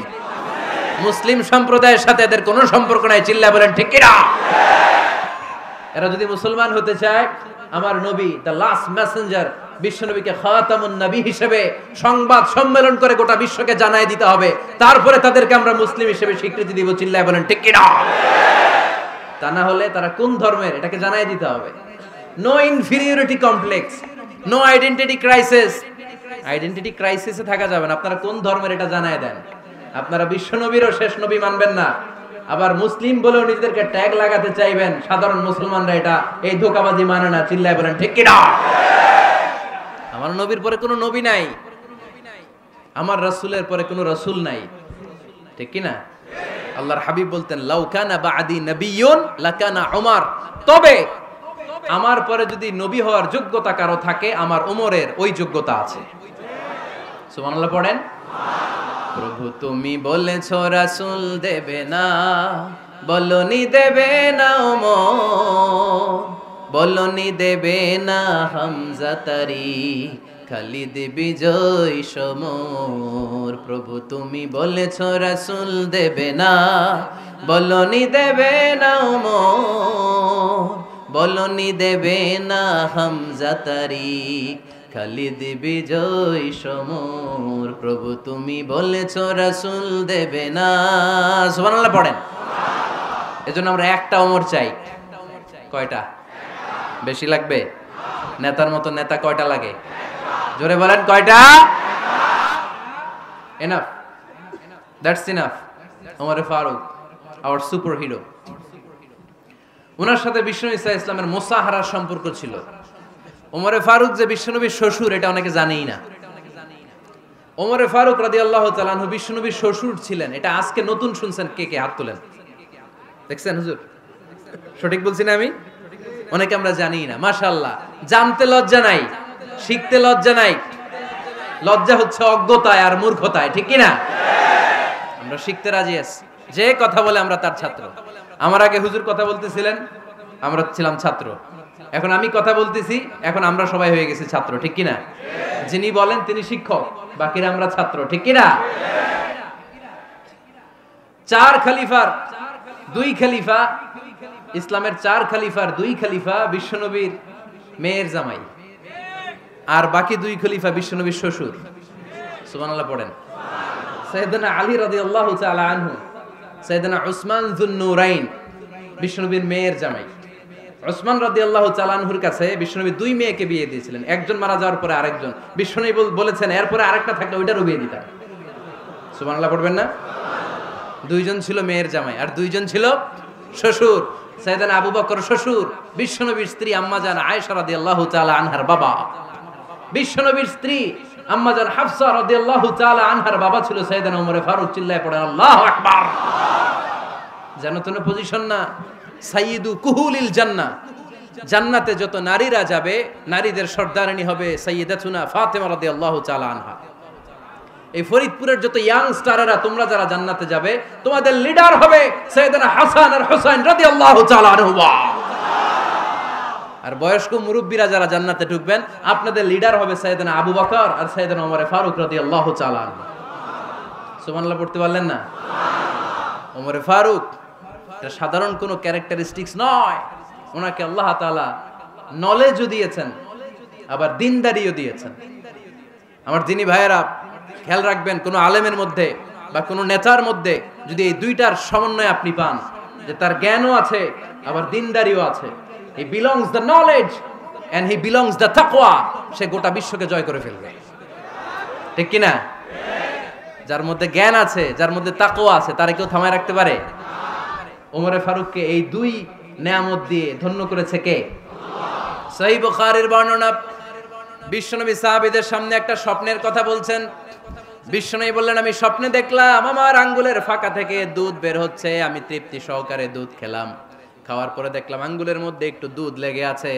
মুসলিম সম্প্রদায়ের সাথে এদের কোনো সম্পর্ক নাই। চিল্লা বলেন ঠিক কি না? এরা যদি মুসলমান হতে চায়, আমার নবী দ্য লাস্ট মেসেঞ্জার বিশ্বনবীকে খাতামুন নবী হিসেবে সংবাদ সম্মেলন করে গোটা বিশ্বকে জানাই দিতে হবে, তারপরে তাদেরকে আমরা মুসলিম হিসেবে স্বীকৃতি দিব। চিল্লায় বলেন ঠিক কি না? তা না হলে তারা কোন ধর্মের এটাকে জানাই দিতে হবে। No inferiority complex, no identity crisis. Identity ক্রাইসিসে থাকা যাবে না। আপনারা কোন ধর্মের এটা জানায় দেন। আপনারা বিশ্বনবীরও শেষ নবী মানবেন না, আবার মুসলিম বলেও নিজেদেরকে ট্যাগ লাগাতে চাইবেন। সাধারণ মুসলমানরা এটা এই ধোঁকাবাজি মানে না। চিল্লায় বলেন ঠিক কি না? আমার নবীর পরে কোনো নবী নাই, আমার রাসূলের পরে কোনো রাসূল নাই, ঠিক কি না? আল্লাহর হাবিব বলতেন লাউ কানা বা'দি নাবিয়্যুন লাকানা উমর, তবে আমার পরে যদি নবী হওয়ার যোগ্যতা কারো থাকে, আমার ওমরের ওই যোগ্যতা আছে। সুবহানাল্লাহ পড়েন। প্রভু তুমি বলেছ রাসূল দেবে না, বলনি দেবে না ওমর, বলনি দেবে না হামজা তারি, খালিদ বিজয় সমর। প্রভু তুমি বলেছ রাসূল দেবে না, বলনি দেবে না ওমর, বলনি দেবে না হামজা তারি, খালিদ বিজয় সমর। প্রভু তুমি বলেছ রাসূল দেবে না। সুবহানাল্লাহ পড়েন। এজন্য আমরা একটা ওমর চাই। কয়টা? বেশি লাগবে? নেতার মতো নেতা কয়টা লাগে? জোরে বলেন কয়টা? Enough, that's enough. Omar Faruk our superhero. ওনার সাথে বিশ্বনবী সাল্লাল্লাহু আলাইহি ওয়াসাল্লামের মুসাহারার সম্পর্ক ছিল। ওমরে ফারুক যে বিশ্বনবীর শ্বশুর, এটা অনেকে জানেই না। ওমরে ফারুক রাদিয়াল্লাহু তাআলা আনহু বিশ্বনবীর শ্বশুর ছিলেন। এটা আজকে নতুন শুনছেন। কে কে হাত তোলেন? দেখছেন হুজুর? সঠিক বলছি না আমি? অনেকে আমরা জানি না। মাশাআল্লাহ, জানতে লজ্জা নাই, শিখতে লজ্জা নাই। লজ্জা হচ্ছে অজ্ঞতায় আর মূর্খতায়, ঠিক কি না? আমরা শিখতে রাজি আছি। যে কথা বলে আমরা তার ছাত্র। আমার আগে হুজুর কথা বলতেছিলেন, আমরা ছিলাম ছাত্র। এখন আমি কথা বলতেছি, এখন আমরা সবাই হয়ে গেছি ছাত্র, ঠিক কি না? যিনি বলেন তিনি শিক্ষক, বাকিরা আমরা ছাত্র, ঠিক কি না? 4 খলিফার 2 খলিফা, ইসলামের 4 খলিফার 2 খলিফা বিশ্বনবীর মেয়ের জামাই, আর বাকি 2 খলিফা বিশ্বনবীর শ্বশুর। সুবহানাল্লাহ পড়েন। সাইয়েদনা আলী রাদিয়াল্লাহু তাআলা আনহু, সাইয়েদনা উসমান যুন নূরাইন বিশ্বনবীর মেয়ের জামাই। উসমান রাদিয়াল্লাহু তাআলা আনহুর কাছে বিশ্বনবী 2 মেয়েকে বিয়ে দিয়েছিলেন। একজন মারা যাওয়ার পরে আরেকজন। বিশ্বনবী বলেছেন এরপরে আরেকটা থাকলে ওইটারও বিয়ে দিতাম। সুবহানাল্লাহ পড়বেন না? 2 জন ছিল মেয়ের জামাই আর 2 জন ছিল শ্বশুর। সাইয়েদনা আবু বকর শ্বশুর, বিশ্বনবীর স্ত্রী আম্মাজান আয়েশা রাদিয়াল্লাহু তাআলা আনহার বাবা। বিশ্বনবীর স্ত্রী আম্মাজান হাফসা রাদিয়াল্লাহু তাআলা আনহার বাবা ছিল সাইয়েদনা ওমর ফারুক। চিল্লায় পড়েন আল্লাহু আকবার। জানো তো না পজিশন না? সাইয়্যিদু কুহুলিল জান্নাহ, জান্নাতে যত নারীরা যাবে, নারীদের সর্দারিনী হবে সাইয়্যিদাতুনা ফাতেমা রাদিয়াল্লাহু তাআলা আনহা। এই ফরিদপুরের যত ইয়াং স্টারেরা তোমরা যারা জান্নাতে যাবে, তোমাদের লিডার হবে সাইয়েদনা হাসান আর হুসাইন রাদিয়াল্লাহু তাআলা আনহুমা। আর বয়স্ক মুরব্বীরা যারা জান্নাতে ঢুকবেন, আপনাদের লিডার হবে সাইয়েদনা আবু বকর আর সাইয়েদনা ওমর ফারুক রাদিয়াল্লাহু তাআলা আনহু। সুবহানাল্লাহ পড়তে পারলেন না? ওমর ফারুক এটা সাধারণ কোনো ক্যারেক্টারিস্টিক্স নয়। ওনাকে আল্লাহ তাআলা নলেজও দিয়েছেন, আবার দিনদারিও দিয়েছেন। আমার দিনী ভাইয়েরা খেয়াল রাখবেন, কোনো আলেমের মধ্যে বা কোনো নেতার মধ্যে যদি এই দুইটার সমন্বয় আপনি পান, যে তার জ্ঞানও আছে আবার দিনদারিও আছে, he belongs the knowledge and he belongs the তাকওয়া, সে গোটা বিশ্বকে জয় করে ফেলবে, ঠিক কি না? যার মধ্যে জ্ঞান আছে, যার মধ্যে তাকওয়া আছে, তারে কেউ থামায় রাখতে পারে? ওমরে ফারুককে এই 2 নেয়ামত দিয়ে ধন্য করেছে কে? সহিহ বুখারীর বর্ণনা, বিশ্বনবী সাহাবীদের সামনে একটা স্বপ্নের কথা বলছেন। বিশ্বনবী বললেন, আমি স্বপ্নে দেখলাম আমার আঙ্গুলের ফাঁকা থেকে দুধ বের হচ্ছে, আমি তৃপ্তি সহকারে দুধ খেলাম। খাওয়ার পরে দেখলাম আঙ্গুলের মধ্যে একটু দুধ লেগে আছে।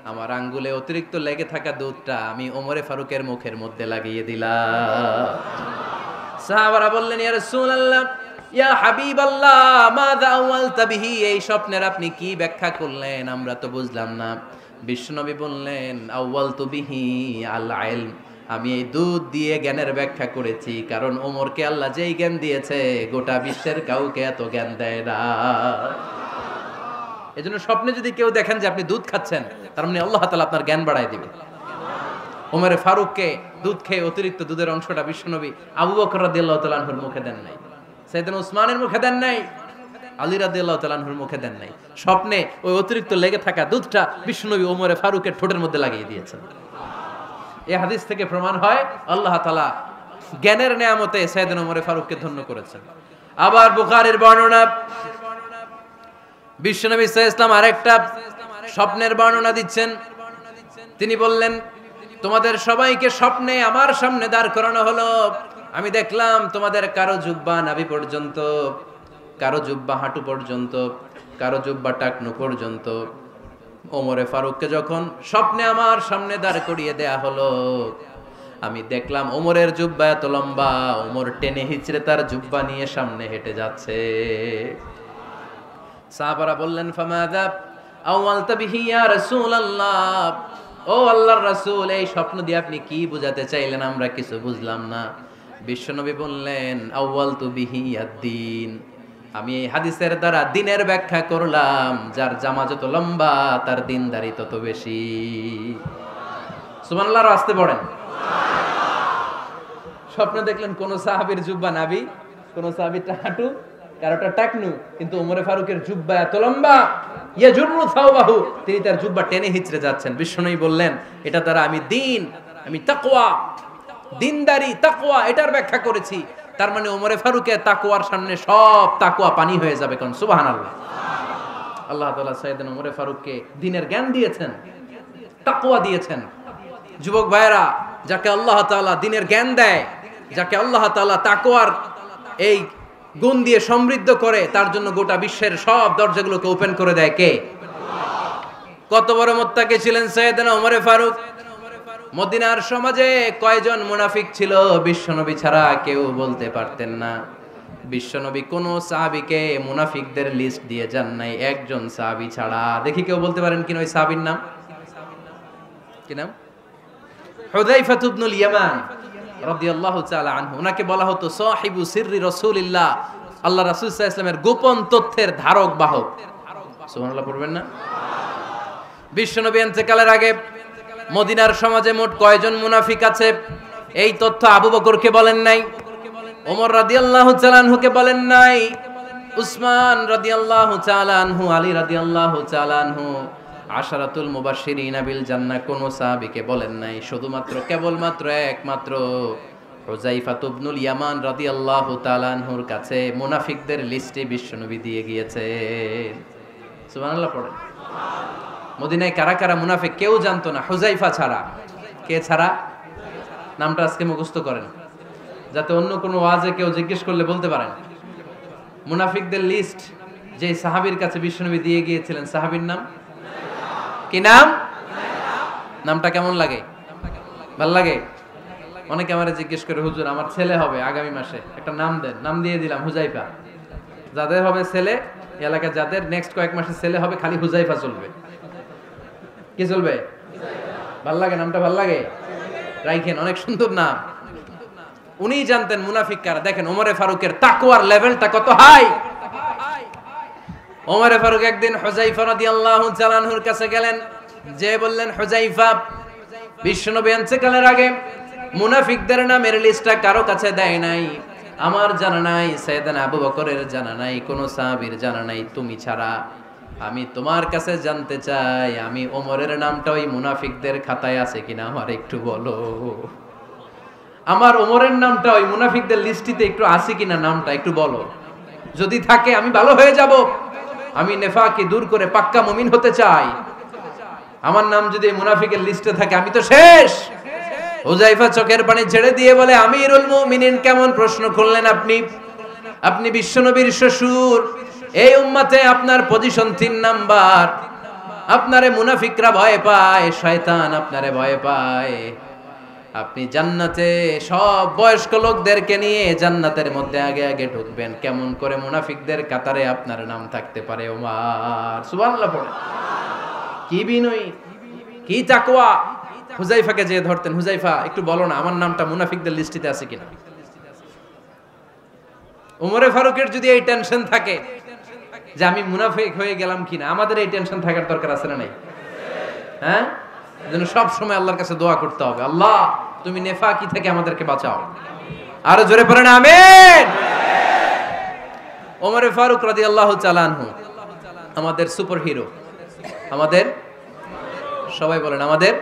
আমার আঙ্গুলে অতিরিক্ত লেগে থাকা দুধটা আমি ওমরে ফারুকের মুখের মধ্যে লাগিয়ে দিলাম। সাহাবারা বললেন, ইয়া রাসূলুল্লাহ, ইয়া হাবিবাল্লাহ, মাযা আওয়ালতা বিহি, এই স্বপ্নের আপনি কি ব্যাখ্যা করলেন, আমরা তো বুঝলাম না। বিশ্বনবী বললেন, আওয়ালতু বিহি আল ইলম, আমি এই দুধ দিয়ে জ্ঞানের ব্যাখ্যা করেছি, কারণ ওমরকে আল্লাহ যেই জ্ঞান দিয়েছে গোটা বিশ্বের কাউকে এত জ্ঞান দেয় না। এজন্য স্বপ্নে যদি কেউ দেখেন যে আপনি দুধ খাচ্ছেন, তার মানে আল্লাহ তাআলা আপনার জ্ঞান বাড়ায় দিবে। ওমরে ফারুককে দুধ খেয়ে অতিরিক্ত দুধের অংশটা বিশ্বনবী আবু বকর রাদিয়াল্লাহু তাআলা আনহুর মুখে দেন নাই, সাইয়েদনা উসমানের মুখে দেন নাই, আলী রাদিয়াল্লাহু তাআলা আনহুর মুখে দেন নাই। স্বপ্নে ওই অতিরিক্ত লেগে থাকা দুধটা বিশ্বনবী ওমরে ফারুকের ঠোঁটের মধ্যে লাগিয়ে দিয়েছেন। এই হাদিস থেকে প্রমাণ হয় আল্লাহ তাআলা জ্ঞানের নেয়ামতে সাইয়েদনা ওমরে ফারুককে ধন্য করেছেন। আবার বুখারীর বর্ণনা, বিশ্বনবী সাল্লাল্লাহু আলাইহি ওয়াসাল্লাম আরেকটা স্বপ্নের বর্ণনা দিচ্ছেন। তিনি বললেন, তোমাদের সবাইকে স্বপ্নে আমার সামনে দাঁড় করানো হলো। আমি দেখলাম তোমাদের কারো জুব্বা নাভি পর্যন্ত, কারো জুব্বা হাঁটু পর্যন্ত, কারো জুব্বা টাকনু পর্যন্ত। ওমরে ফারুককে যখন স্বপ্নে আমার সামনে দাঁড় করিয়ে দেয়া হলো, আমি দেখলাম ওমরের জুব্বা এত লম্বা, ওমর টেনে হিচড়ে তার জুব্বা নিয়ে সামনে হেঁটে যাচ্ছে। সাহাবারা বললেন, ফামাযা আওয়ালতা বিহি ইয়া রাসূলুল্লাহ, ও আল্লাহর রাসূল, এই স্বপ্ন দিয়ে আপনি কি বোঝাতে চাইলেন, আমরা কিছু বুঝলাম না। বিশ্বনবী বললেন, আউয়ালতু বিহি আদ-দীন, আমি এই হাদিসের দ্বারা দ্বীনের ব্যাখ্যা করলাম, যার জামা যত লম্বা তার দ্বীনদারি তত বেশি। সুবহানাল্লাহ, আসতে পড়েন। স্বপ্নে দেখলেন কোন সাহাবীর জুব্বা নাভি, কোন সাহাবীর হাঁটু, কারোটা টাকনু, কিন্তু ওমরে ফারুকের জুব্বা এত লম্বা, ইয়াজুরু সাওবাহু, তিনি তার জুব্বা টেনে হিচড়ে যাচ্ছেন। বিশ্বনবী বললেন, এটা দ্বারা আমি দ্বীন, আমি তাকওয়া, দ্বীনদারি, তাকওয়া, এটার ব্যাখ্যা করেছি। তার মানে ওমরে ফারুকের তাকওয়ার সামনে সব তাকওয়া পানি হয়ে যাবে। কোন সুবহানাল্লাহ। আল্লাহ তাআলা সাইয়েদনা ওমরে ফারুককে দ্বীনের জ্ঞান দিয়েছেন, তাকওয়া দিয়েছেন। যুবক ভাইরা, যাকে আল্লাহ তাআলা দ্বীনের জ্ঞান দেয়, যাকে আল্লাহ তাআলা তাকওয়ার এই গুণ দিয়ে সমৃদ্ধ করে, তার জন্য গোটা বিশ্বের সব দরজাগুলোকে ওপেন করে দেয় কে? কত বড় মুত্তাকি ছিলেন সাইয়েদনা ওমরে ফারুক। মদিনার সমাজে কয়জন মুনাফিক ছিল বিশ্বনবী ছাড়া কেউ বলতে পারতেন না। বিশ্বনবী কোন সাহাবীকে মুনাফিকদের লিস্ট দিয়ে যান নাই, একজন সাহাবী ছাড়া। দেখি কেউ বলতে পারেন কিনা ওই সাহাবীর নাম? কি নাম? হুযায়ফা ইবনুল ইয়ামান রাদিয়াল্লাহু তাআলা আনহু। ওনাকে বলা হতো সাহিবু সিররি রাসূলিল্লাহ, আল্লাহ রাসূল সাল্লাল্লাহু আলাইহি ওয়াসাল্লামের গোপন তথ্যের ধারক বাহক। সুবহানাল্লাহ পড়বেন না? বিশ্বনবী ইন্তেকালের আগে মদিনার সমাজে মোট কয়জন মুনাফিক আছে, এই তথ্য আবু বকরকে বলেন নাই, ওমর রাদিয়াল্লাহু তাআলা আনহুকে বলেন নাই, উসমান রাদিয়াল্লাহু তাআলা আনহু, আলী রাদিয়াল্লাহু তাআলা আনহু, আশারাতুল মুবাশশিরিনা বিল জান্নাহ কোন সাহাবীকে বলেন নাই। শুধুমাত্র কেবলমাত্র একমাত্র হুযায়ফা ইবনুল ইয়ামান রাদিয়াল্লাহু তাআলা আনহুর কাছে মুনাফিকদের লিস্টে বিশ্বনবী দিয়ে গিয়েছেন। সুবহানাল্লাহ পড়েন। মদিনায় কারা কারা মুনাফিক কেউ জানতো না হুযায়ফা ছাড়া। কে ছাড়া? নামটা আজকে মুখস্থ করেন, যাতে অন্য কোনো ওয়াজে কেউ জিজ্ঞেস করলে বলতে পারেন। মুনাফিকদের লিস্ট যে সাহাবীর কাছে বিশ্বনবী দিয়ে গিয়েছিলেন, সাহাবীর নাম কি? নাম? নামটা কেমন লাগে? ভাল লাগে? অনেকে আমারে জিজ্ঞেস করে, হুজুর আমার ছেলে হবে আগামী মাসে, একটা নাম দেন। নাম দিয়ে দিলাম হুযায়ফা। যাদের হবে ছেলে, এলাকায় যাদের নেক্সট কয়েক মাসে ছেলে হবে, খালি হুযায়ফা চলবে। কি চলবে? ভাল লাগে? নামটা ভাল লাগে? রাইখেন, অনেক সুন্দর নাম। উনি জানতেন মুনাফিক কারা। দেখেন ওমরে ফারুকের তাকওয়ার লেভেলটা কত হাই। ওমরে ফারুক একদিন হুযায়ফা রাদিয়াল্লাহু তাআলা আনহুর কাছে গেলেন, যে বললেন, হুযায়ফা, বিশ্বনবী ইন্তেকালের আগে মুনাফিকদের নামের লিস্টটা কারো কাছে দেয় নাই, আমার জানা নাই, সাইয়েদনা আবু বকরের জানা নাই, কোন সাহাবীর জানা নাই, তুমি ছাড়া। আমি তোমার কাছে জানতে চাই, আমি ওমরের নামটা ওই মুনাফিকদের খাতায় আছে কিনা আমার একটু বলো। আমার ওমরের নামটা ওই মুনাফিকদের লিস্টিতে একটু আছে কিনা, নামটা একটু বলো। যদি থাকে আমি ভালো হয়ে যাব। আমি নেফাকি দূর করে পাক্কা মুমিন হতে চাই। আমার নাম যদি মুনাফিকের লিস্টে থাকে আমি তো শেষ। হুযায়ফা চোখের পানি ছেড়ে দিয়ে বলে, আমিরুল মুমিনিন, কেমন প্রশ্ন করলেন আপনি? আপনি বিশ্বনবীর শ্বশুর, এই উম্মতে আপনার পজিশন 3 নাম্বার। আপনারে মুনাফিকরা ভয় পায়, শয়তান আপনারে ভয় পায়। আপনি জান্নাতে সব বয়স্ক লোকদেরকে নিয়ে জান্নাতের মধ্যে আগে আগে ঢুকবেন, কেমন করে মুনাফিকদের কাতারে আপনার নাম থাকতে পারে ওমর? সুবহানাল্লাহ পড়ে। কি বিনয়ী, কি তাকওয়া। হুযায়ফাকে যে ধরতেন, হুযায়ফা একটু বলো না আমার নামটা মুনাফিকদের লিস্টিতে আছে কিনা। ওমরে ফারুকের যদি এই টেনশন থাকে যে আমি মুনাফিক হয়ে গেলাম কিনা, আমাদের এই টেনশন থাকার দরকার আছে না নাই? হ্যাঁ, যেন সব সময় আল্লাহর কাছে দোয়া করতে হবে, আল্লাহ তুমি নেফাকি থেকে আমাদেরকে বাঁচাও। আরো জোরে পড়েন আমিন। ওমরে ফারুক রাদিয়াল্লাহু তাআলা আনহু আমাদের সুপার হিরো, আমাদের সবাই বলেন আমাদের।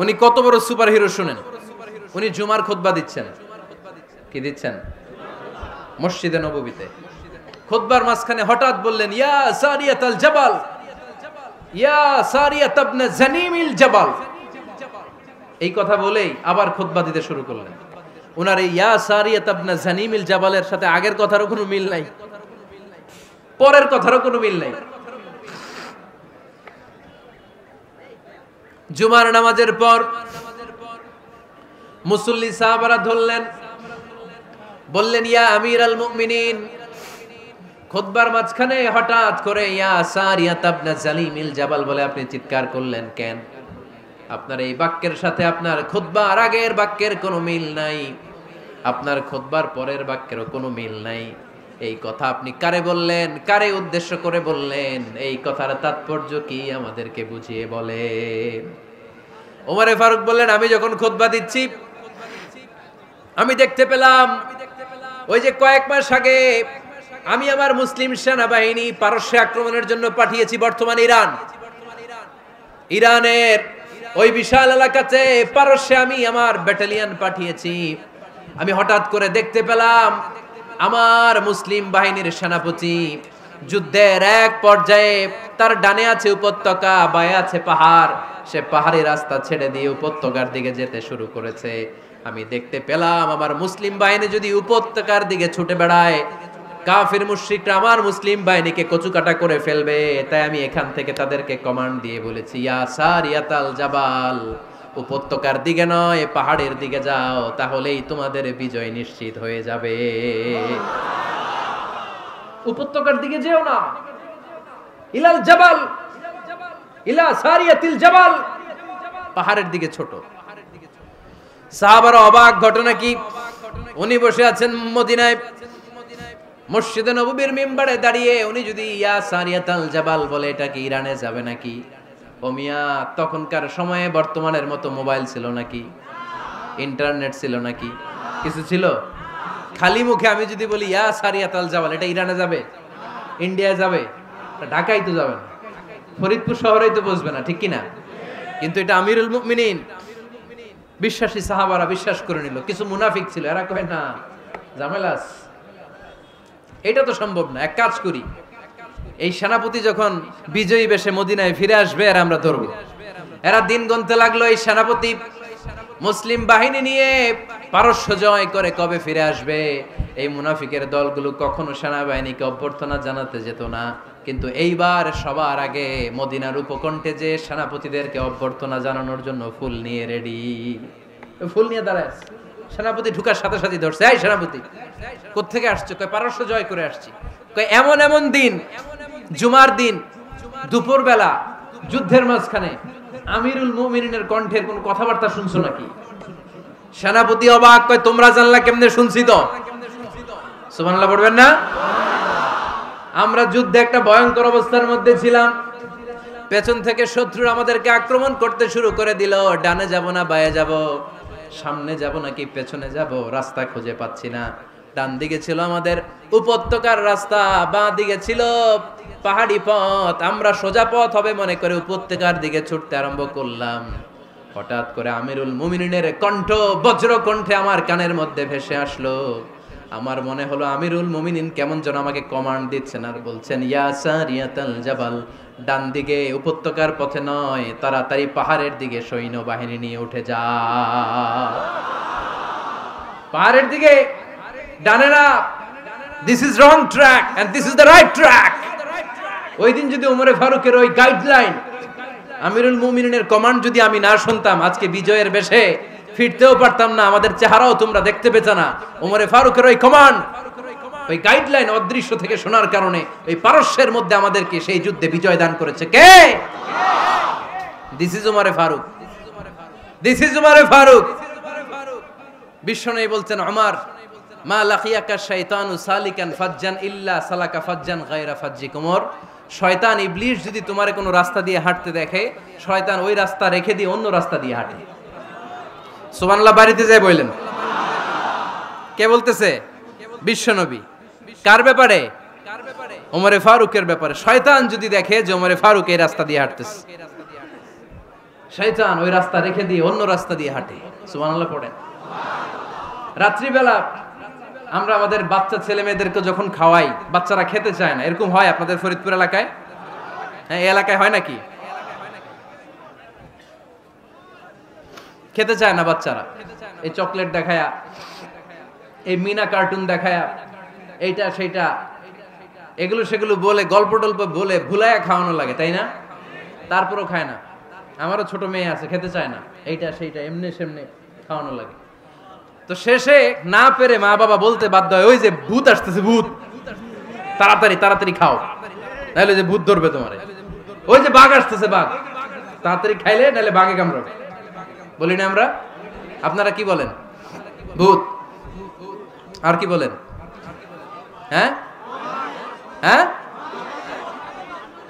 উনি কত বড় সুপার হিরো শুনেন। উনি জুমার খুতবা দিচ্ছেন। কি দিচ্ছেন? মসজিদে নববীতে খুতবার মাঝখানে হঠাৎ বললেন, ইয়া সারিয়াতাল জাবাল, ইয়া সারিয়াত ইবনে জানিমিল জাবাল। এই কথা বলেই আবার খুতবা দিতে শুরু করলেন। ওনার এই ইয়া সারিয়াত ইবনে জানিমিল জাবালের সাথে আগের কথারও কোনো মিল নাই, পরের কথারও কোনো মিল নাই। জুমার নামাজের পর মুসল্লি সাহাবারা ধরলেন, বললেন, ইয়া আমিরাল মুমিনিন। খুতবার মাঝখানে হঠাৎ করে ইয়া সারিয়াত ইবনে জানিমিল জাবাল বলে আপনি চিৎকার করলেন কেন? আপনার এই বাক্যের সাথে আপনার খুতবার আগের বাক্যের কোনো মিল নাই, আপনার খুতবার পরের বাক্যেরও কোনো মিল নাই। এই কথা আপনি কারে বললেন, কারে উদ্দেশ্য করে বললেন? এই কথার তাৎপর্য কি আমাদেরকে বুঝিয়ে বলেন। ওমরে ফারুক বললেন, আমি যখন খুতবা দিচ্ছি আমি দেখতে পেলাম ওই যে কয়েক মাস আগে আমি আমার মুসলিম সেনাবাহিনী পারস্যে আক্রমণের জন্য পাঠিয়েছি, বর্তমান ইরান, ইরানের ওই বিশাল এলাকাতে পারস্যে আমি আমার ব্যাটালিয়ন পাঠিয়েছি। আমি হঠাৎ করে দেখতে পেলাম আমার মুসলিম বাহিনীর সেনাপতি যুদ্ধের এক পর্যায়ে তার ডানে আছে উপত্যকা, বায়ে আছে পাহাড়, সে পাহাড়ি রাস্তা ছেড়ে দিয়ে উপত্যকার দিকে যেতে শুরু করেছে। আমি দেখতে পেলাম আমার মুসলিম বাহিনী যদি উপত্যকার দিকে ছুটে বেড়ায়, কাফির মুশরিকরা আমার মুসলিম বাহিনীকে কচুকাটা করে ফেলবে। তাই আমি এখান থেকে তাদেরকে কমান্ড দিয়ে বলেছি, ইয়া সারিয়াতাল জাবাল, উপত্যকার দিকে নয় পাহাড়ের দিকে যাও, তাহলেই তোমাদের বিজয় নিশ্চিত হয়ে যাবে। উপত্যকার দিকে যেও না, ইলাল জাবাল, ইলা সারিয়াতিল জাবাল, পাহাড়ের দিকে ছোট। সাহাবারা অবাক, ঘটনা কি? উনি বসে আছেন মদিনায় মসজিদে নববীর মিম্বারে দাঁড়িয়ে, উনি যদি ইয়া সারিয়াতাল জাবাল বলে এটা কি ইরানে যাবে নাকি? ও মিয়া, তখনকার সময়ে বর্তমানের মতো মোবাইল ছিল নাকি, ইন্টারনেট ছিল নাকি, কিছু ছিল? খালি মুখে আমি যদি বলি ইয়া সারিয়াতাল জাবাল, এটা ইরানে যাবে, ইন্ডিয়া যাবে, ঢাকায় তো যাবে না, ফরিদপুর শহরেই তো বসবে না, ঠিক কিনা? কিন্তু এটা আমিরুল মুমিনিন বিশ্বাসী সাহাবারা বিশ্বাস করে নিল। কিছু মুনাফিক ছিল, এরা কয় না ঝামেলাস, এটা তো সম্ভব না। এক কাজ করি, এই সেনাপতি যখন বিজয়ী বেশে মদিনায় ফিরে আসবে আর আমরা ধরবো। এরা দিন গুনতে লাগলো, এই সেনাপতি মুসলিম বাহিনী নিয়ে পারস্য জয় করে কবে ফিরে আসবে। এই মুনাফিকের দলগুলো কখনো সেনাবাহিনীকে অভ্যর্থনা জানাতে যেত না, কিন্তু এইবার সবার আগে মদিনার উপকণ্ঠে যে সেনাপতিদেরকে অভ্যর্থনা জানানোর জন্য ফুল নিয়ে রেডি, ফুল নিয়ে দাঁড়ায়। সেনাপতি ঢুকার সাথে সাথে ধরছে, এই সেনাপতি কোত্থেকে আসছে? কয় পারস্য জয় করে আসছি। কয় এমন এমন দিন, জুমার দিন দুপুর বেলা যুদ্ধের মাঝখানে আমিরুল মুমিনিনের কণ্ঠের কোন কথাবার্তা শুনছো নাকি? সেনাপতি অবাক, কয় তোমরা জানলা কেমনে? শুনছি তো। সুবহানাল্লাহ পড়বেন না? আমরা যুদ্ধে একটা ভয়ঙ্কর অবস্থার মধ্যে ছিলাম, পেছন থেকে শত্রুরা আমাদেরকে আক্রমণ করতে শুরু করে দিল। ডানে যাব না বায়ে যাব, সামনে যাব নাকি পেছনে যাব, রাস্তা খুঁজে পাচ্ছি না। ডান দিকে ছিল আমাদের উপত্যকার রাস্তা, বাঁ দিকে ছিল পাহাড়ি পথ। আমরা সোজা পথ হবে মনে করে উপত্যকার দিকে ছুটতে আরম্ভ করলাম। হঠাৎ করে আমিরুল মুমিনিনের কণ্ঠ বজ্র কণ্ঠে আমার কানের মধ্যে ভেসে আসলো, আমার মনে হলো আমিরুল মুমিনিন কেমন যেন আমাকে কমান্ড দিচ্ছেন আর বলছেন, ইয়া সারিয়াতাল জাবাল, ডান দিকে উপত্যকার পথে নয়, তাড়াতাড়ি পাহাড়ের দিকে সৈন্যবাহিনী নিয়ে উঠে যা। পাহাড়ের দিকে, ডানে না। This is wrong track and this is the right track. ওই দিন যদি ওমরে ফারুকের ওই গাইডলাইন, আমিরুল মুমিনিনের কমান্ড যদি আমি না শুনতাম, আজকে বিজয়ের বেশে ফিরতেও পারতাম না, আমাদের চেহারাও তোমরা দেখতে পেতে না। ওমরে ফারুকের ওই কমান্ড, ওই গাইডলাইন অদৃশ্য থেকে শোনার কারণে ওই পারস্যের মধ্যে আমাদেরকে সেই যুদ্ধে বিজয় দান করেছে কে? দিস ইজ ওমরে ফারুক, দিস ইজ ওমরে ফারুক। বিশ্বনবী বলছেন, ওমর, মা লাকিয়াকা শাইতানু সালিকান ফাজ্জান ইল্লা সালাকা ফাজ্জান গায়রা ফাজ্জিক। ওমর, শয়তান ইবলিস যদি তোমার কোনো রাস্তা দিয়ে হাঁটতে দেখে, শয়তান ওই রাস্তা রেখে দিয়ে অন্য রাস্তা দিয়ে হাঁটে। সুবহানাল্লাহ বাড়িতে যায় বললেন। কে বলতেছে? বিশ্বনবী। কার ব্যাপারে? ওমরে ফারুকের ব্যাপারে। শয়তান যদি দেখে যে ওমরে ফারুক এই রাস্তা দিয়ে হাঁটতেছে, শয়তান ওই রাস্তা রেখে দিয়ে অন্য রাস্তা দিয়ে হাঁটে। সুবহানাল্লাহ পড়েন। রাত্রিবেলা আমরা আমাদের বাচ্চা ছেলে মেয়েদেরকে যখন খাওয়াই, বাচ্চারা খেতে চায় না, এরকম হয় আপনাদের ফরিদপুর এলাকায়? হ্যাঁ, এই এলাকায় হয় নাকি? খেতে চায় না বাচ্চারা, এই চকলেট দেখায়া, এই মিনা কার্টুন দেখায়া, এইটা সেইটা, এগুলো সেগুলো বলে, গল্প টল্প বলে ভুলায়া খাওয়ানো লাগে, তাই না? তারপরও খায় না। আমারও ছোট মেয়ে আছে, খেতে চায় না, এইটা সেইটা এমনি সেমনি খাওয়ানো লাগে। তো শেষে না পেরে মা বাবা বলতে বাধ্য হয়, ওই যে ভূত আসতেছে, ভূত, তাড়াতাড়ি তাড়াতাড়ি খাও, নাহলে যে ভূত ধরবে তোমার। ওই যে বাঘ আসতেছে, বাঘ, তাড়াতাড়ি খাইলে নাহলে বাঘে কামড়াবে। বলি না আমরা? আপনারা কি বলেন? ভূত। আর কি বলেন? হ্যাঁ হ্যাঁ,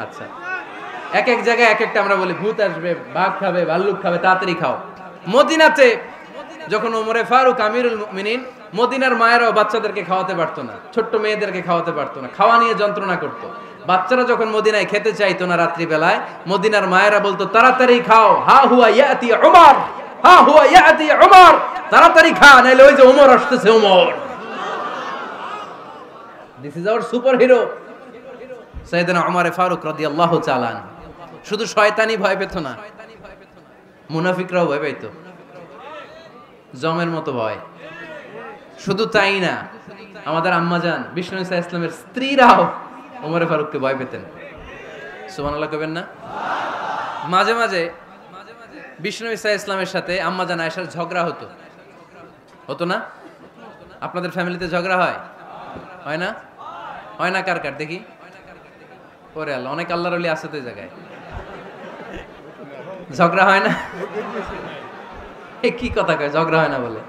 আচ্ছা, এক এক জায়গায় এক একটা আমরা বলি, ভূত আসবে, বাঘ খাবে, ভাল্লুক খাবে, তাড়াতাড়ি খাও। মদিনাতে যখন ওমরে ফারুক আমিরুল মুমিনিন, মদিনার মায়েরাও বাচ্চাদেরকে খাওয়াতে পারতো না, ছোট্ট মেয়েদেরকে খাওয়াতে পারতো না, খাওয়া নিয়ে যন্ত্রণা করতো। বাচ্চারা যখন মদিনায় খেতে চাইতো না রাত্রি বেলায়, মদিনার মায়েরা বলতো, তাড়াতাড়ি খাও, হা হুয়া ইয়াতি উমর, হা হুয়া ইয়াতি উমর, তাড়াতাড়ি খা, নাইলে ওই যে ওমর আসতেছে, Omar. This is our superhero সাইয়েদনা ওমর ফারুক রাদিয়াল্লাহু তাআলা। শুধু শয়তানি ভয় পেত না, মুনাফিকরাও ভয় পেত, জমের মতো ভয়। শুধু তাই না, আমাদের আম্মাজান বিষ্ণু ইসা ইসলামের স্ত্রীরাও ওমরে ফারুককে ভয় পেতেন। সুবহানাল্লাহ কইবেন না? মাঝে মাঝে বিষ্ণু ইসা ইসলামের সাথে আম্মাজান আয়েশার ঝগড়া হতো, হতো না? আপনাদের ফ্যামিলিতে ঝগড়া হয়? হয় না? হয় না? কার কার দেখি? ওরে আল্লাহ, অনেক আল্লাহর ওলি আছে তো এই জায়গায়। ঝগড়া হয় না? কি কথা কয়, ঝগড়া হয় না বলে?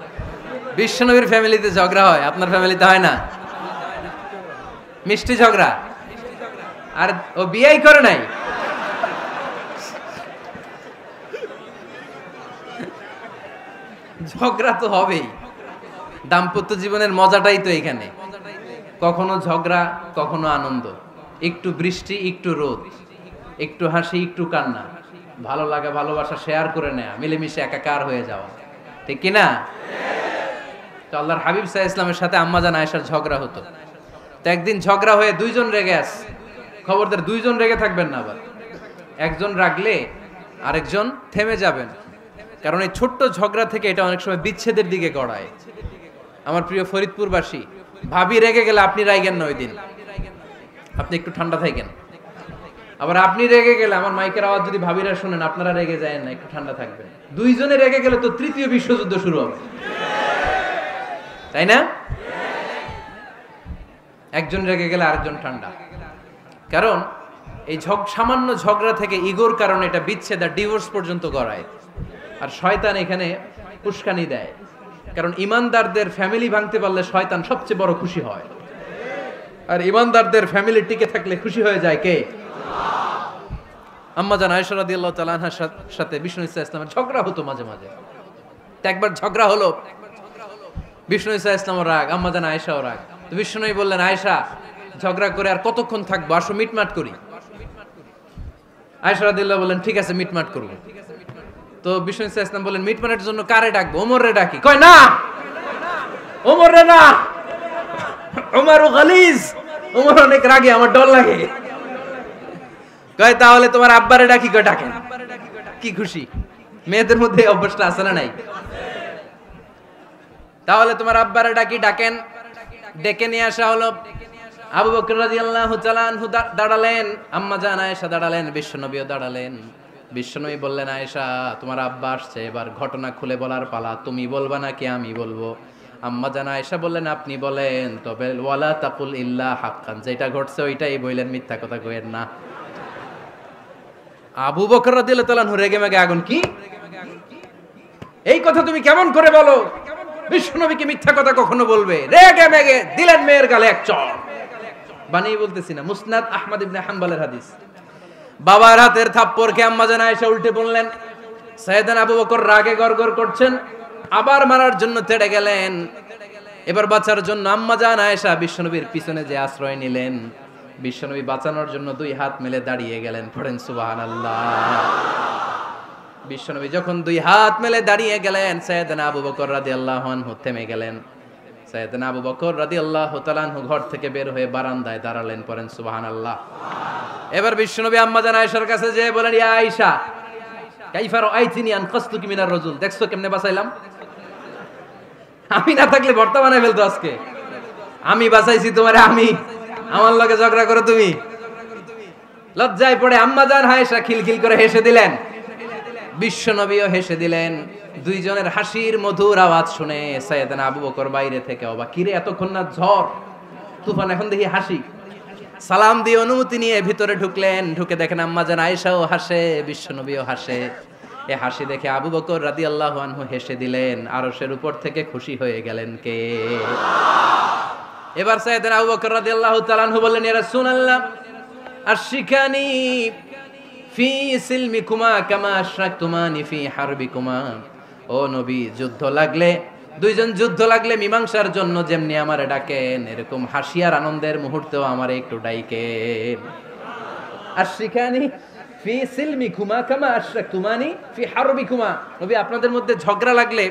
বিশ্বনবীর ফ্যামিলিতে ঝগড়া হয়, আপনার ফ্যামিলিতে হয় না? মিষ্টি ঝগড়া। আর ও বিয়েই করে নাই। ঝগড়া তো হবেই, দাম্পত্য জীবনের মজাটাই তো এখানে। কখনো ঝগড়া, কখনো আনন্দ, একটু বৃষ্টি, একটু রোদ, একটু হাসি, একটু কান্না, ভালো লাগা, ভালোবাসা শেয়ার করে নেয়া, মিলেমিশে একাকার হয়ে যাওয়া, ঠিক কিনা? তো আল্লাহর হাবিব সাল্লাল্লাহু আলাইহি ওয়াসাল্লামের সাথে আম্মাজান আয়েশার ঝগড়া হতো। তো একদিন ঝগড়া হয়ে দুইজন রেগে আছে। খবরদার, দুইজন রেগে থাকবেন না আবার। একজন রাগলে আরেকজন থেমে যাবেন, কারণ এই ছোট্ট ঝগড়া থেকে এটা অনেক সময় বিচ্ছেদের দিকে গড়ায়। আমার প্রিয় ফরিদপুরবাসী, ভাবি রেগে গেলে আপনি রাইগেন না, ওই দিন আপনি একটু ঠান্ডা থাকেন। আবার আপনি রেগে গেলে, আমার মাইকের আওয়াজ যদি ভাবিরা শুনেন, আপনারা রেগে যায় না, একটু ঠান্ডা থাকবেন। দুইজনে রেগে গেলে তো তৃতীয় বিশ্বযুদ্ধ শুরু হবে, তাই না? একজন রেগে গেলে আরেকজন ঠান্ডা। কারণ এই সামান্য ঝগড়া থেকে ইগোর কারণে এটা বিচ্ছেদ আর ডিভোর্স পর্যন্ত গড়ায়। আর শয়তান এখানে উস্কানি দেয়, কারণ ইমানদারদের ফ্যামিলি ভাঙতে পারলে শয়তান সবচেয়ে বড় খুশি হয়। আর ইমানদারদের ফ্যামিলি টিকে থাকলে খুশি হয়ে যায় কে? আম্মাজান আয়েশা রাদিয়াল্লাহু তাআলা আনহার সাথে বিষ্ণু ইসা ইসলামের ঝগড়া হতো মাঝে মাঝে। একবার ঝগড়া হলো, বিষ্ণু ইসা ইসলামও রাগ, আম্মাজান আয়েশাও রাগ। তো বিষ্ণুই বললেন, আয়েশা, ঝগড়া করে আর কতক্ষণ থাকবো, আসো মিটমাট করি। আয়েশা রাদিয়াল্লাহু বললেন, ঠিক আছে, মিটমাট করব। তো বিষ্ণু ইসা ইসলাম বললেন, মিটমাটের জন্য কারে ডাকবো? ওমর রে ডাকি। কয় না, ওমর রে না, উমর গালিজ, উমর অনেক রাগে, আমার ডর লাগে। কয় তাহলে তোমার আব্বারে ডাকি, কয় ডাকেন। কি খুশি, মেয়েদের মধ্যে অভ্যাসটা আছে না নাই? তাহলে তোমার আব্বারে ডাকি, ডাকেন। ডেকে নিয়ে আসা হলো। আবু বকর রাদিয়াল্লাহু তাআলা আনহু দাঁড়ালেন, আম্মা জান আয়েশা দাঁড়ালেন, বিশ্বনবীও দাঁড়ালেন। বিশ্বনবী বললেন, আয়েশা তোমার আব্বা আসছে, এবার ঘটনা খুলে বলার পালা, তুমি বলবা নাকি আমি বলবো? আম্মা জান আয়েশা বললেন, আপনি বলেন, তবে ওয়ালা তাকুল ইল্লা হাক্কান, যেটা ঘটছে ওইটাই বললেন, মিথ্যা কথা কইেন না। আবু বকর রাদিয়াল্লাহু তাআলা আনহু রেগে মেগে আগুন, কি এই কথা তুমি কেমন করে বলো? বিশ্বনবীকে মিথ্যা কথা কখনো বলবে? রেগে মেগে দিলেন মেয়ের গালে এক চড়। বানিয়ে বলতেছি না, মুসনাদ আহমদ ইবনে হাম্বলের হাদিস। বাবার হাতের থাপ্পড়কে আম্মা জান আয়েশা উল্টে বললেন। সাইয়েদনা আবু বকর রাগে গড়গড় করছেন, আবার মারার জন্য তেড়ে গেলেন। এবার বাঁচার জন্য আম্মা জান আয়েশা বিশ্বনবীর পিছনে যে আশ্রয় নিলেন, বিশ্বনবী বাঁচানোর জন্য দুই হাত মেলে দাঁড়িয়ে গেলেন। পড়েন সুবহানাল্লাহ। বিশ্বনবী যখন দুই হাত মেলে দাঁড়িয়ে গেলেন, সাইয়েদনা আবু বকর রাদিয়াল্লাহু আনহু থেমে গেলেন। সাইয়েদনা আবু বকর রাদিয়াল্লাহু তাআলা আনহু ঘর থেকে বের হয়ে বারান্দায় দাঁড়ালেন। পড়েন সুবহানাল্লাহ। এবার বিশ্বনবী আম্মা জান আয়েশার কাছে যেয়ে বলেন, ইয়া আয়েশা কাইফা রাআইতিনি আনকাসতুকি মিনার রাজুল, দেখছো কেমনে বাঁচাইলাম? আমি না থাকলে ভর্তা বানাই ফেলতো আজকে। আমি বাঁচাইছি তোমারে, আমি, আমার লগে ঝগড়া করো তুমি। লজ্জায় পড়ে আম্মা জান আয়েশা খিলখিল করে হেসে দিলেন, বিশ্বনবীও হেসে দিলেন। দুইজনের হাসির মধুর আওয়াজ শুনে সাইয়েদনা আবু বকর বাইরে থেকে অবাক, কিরে এতক্ষণ না ঝড় তুফান, এখন দেখি হাসি। সালাম দিয়ে অনুমতি নিয়ে ভিতরে ঢুকলেন। ঢুকে দেখেন আম্মা জান আয়েশাও হাসে, বিশ্বনবীও হাসে। এ হাসি দেখে আবু বকর রাদিয়াল্লাহু আনহু হেসে দিলেন। আরশের উপর থেকে খুশি হয়ে গেলেন কে? এবার সাইয়েদনা আবু বকর রাদিয়াল্লাহু তাআলা আনহু বললেন, ইয়া রাসূলুল্লাহ আশরিকানি ফি সিলমিকুমা কামা আশরাকতুমানি ফি হারবিকুমা। ও নবী, যুদ্ধ লাগলে, দুইজন যুদ্ধ লাগলে মীমাংসার জন্য যেমনি আমারে ডাকেন, এরকম হাসি আর আনন্দের মুহূর্তেও আমারে একটু ডাকেন। আশরিকানি ফি সিলমিকুমা কামা আশরাকতুমানি ফি হারবিকুমা। নবী, আপনাদের মধ্যে ঝগড়া লাগলে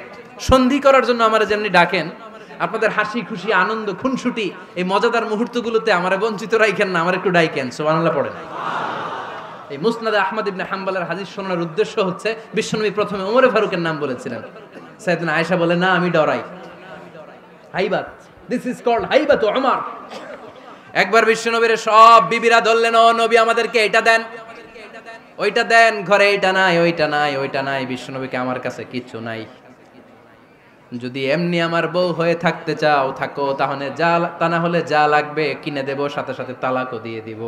সন্ধি করার জন্য আমারে যেমনি ডাকেন, আপনাদের হাসি খুশি আনন্দ খুনসুটি এই মজাদার মুহূর্তগুলোতে আমারে বঞ্চিত রাখেন না, আমার একটু ডাকেন। সুবহানাল্লাহ পড়েন। এই মুসনাদ আহমদ ইবনে হাম্বলের হাদিস শোনার উদ্দেশ্য হচ্ছে, বিশ্বনবী প্রথমে ওমরে ফারুকের নাম বলেছিলেন। সাইয়েদনা আয়েশা বলে, না আমি ডরাই। হাইবাত, দিস ইজ কল্ড হাইবাত ওমর। একবার বিশ্বনবীর সব বিবিরা ধরলেন, ও নবী আমাদেরকে এটা দেন, ওইটা দেন, ঘরে এটা নাই, ওইটা নাই, ওইটা নাই। বিশ্বনবীকে, আমার কাছে কিচ্ছু নাই, যদি এমনি আমার বউ হয়ে থাকতে চাও থাকো, তাহলে যা, তা না হলে যা লাগবে কিনে দেব, সাথে সাথে তালাকও দিয়ে দিব।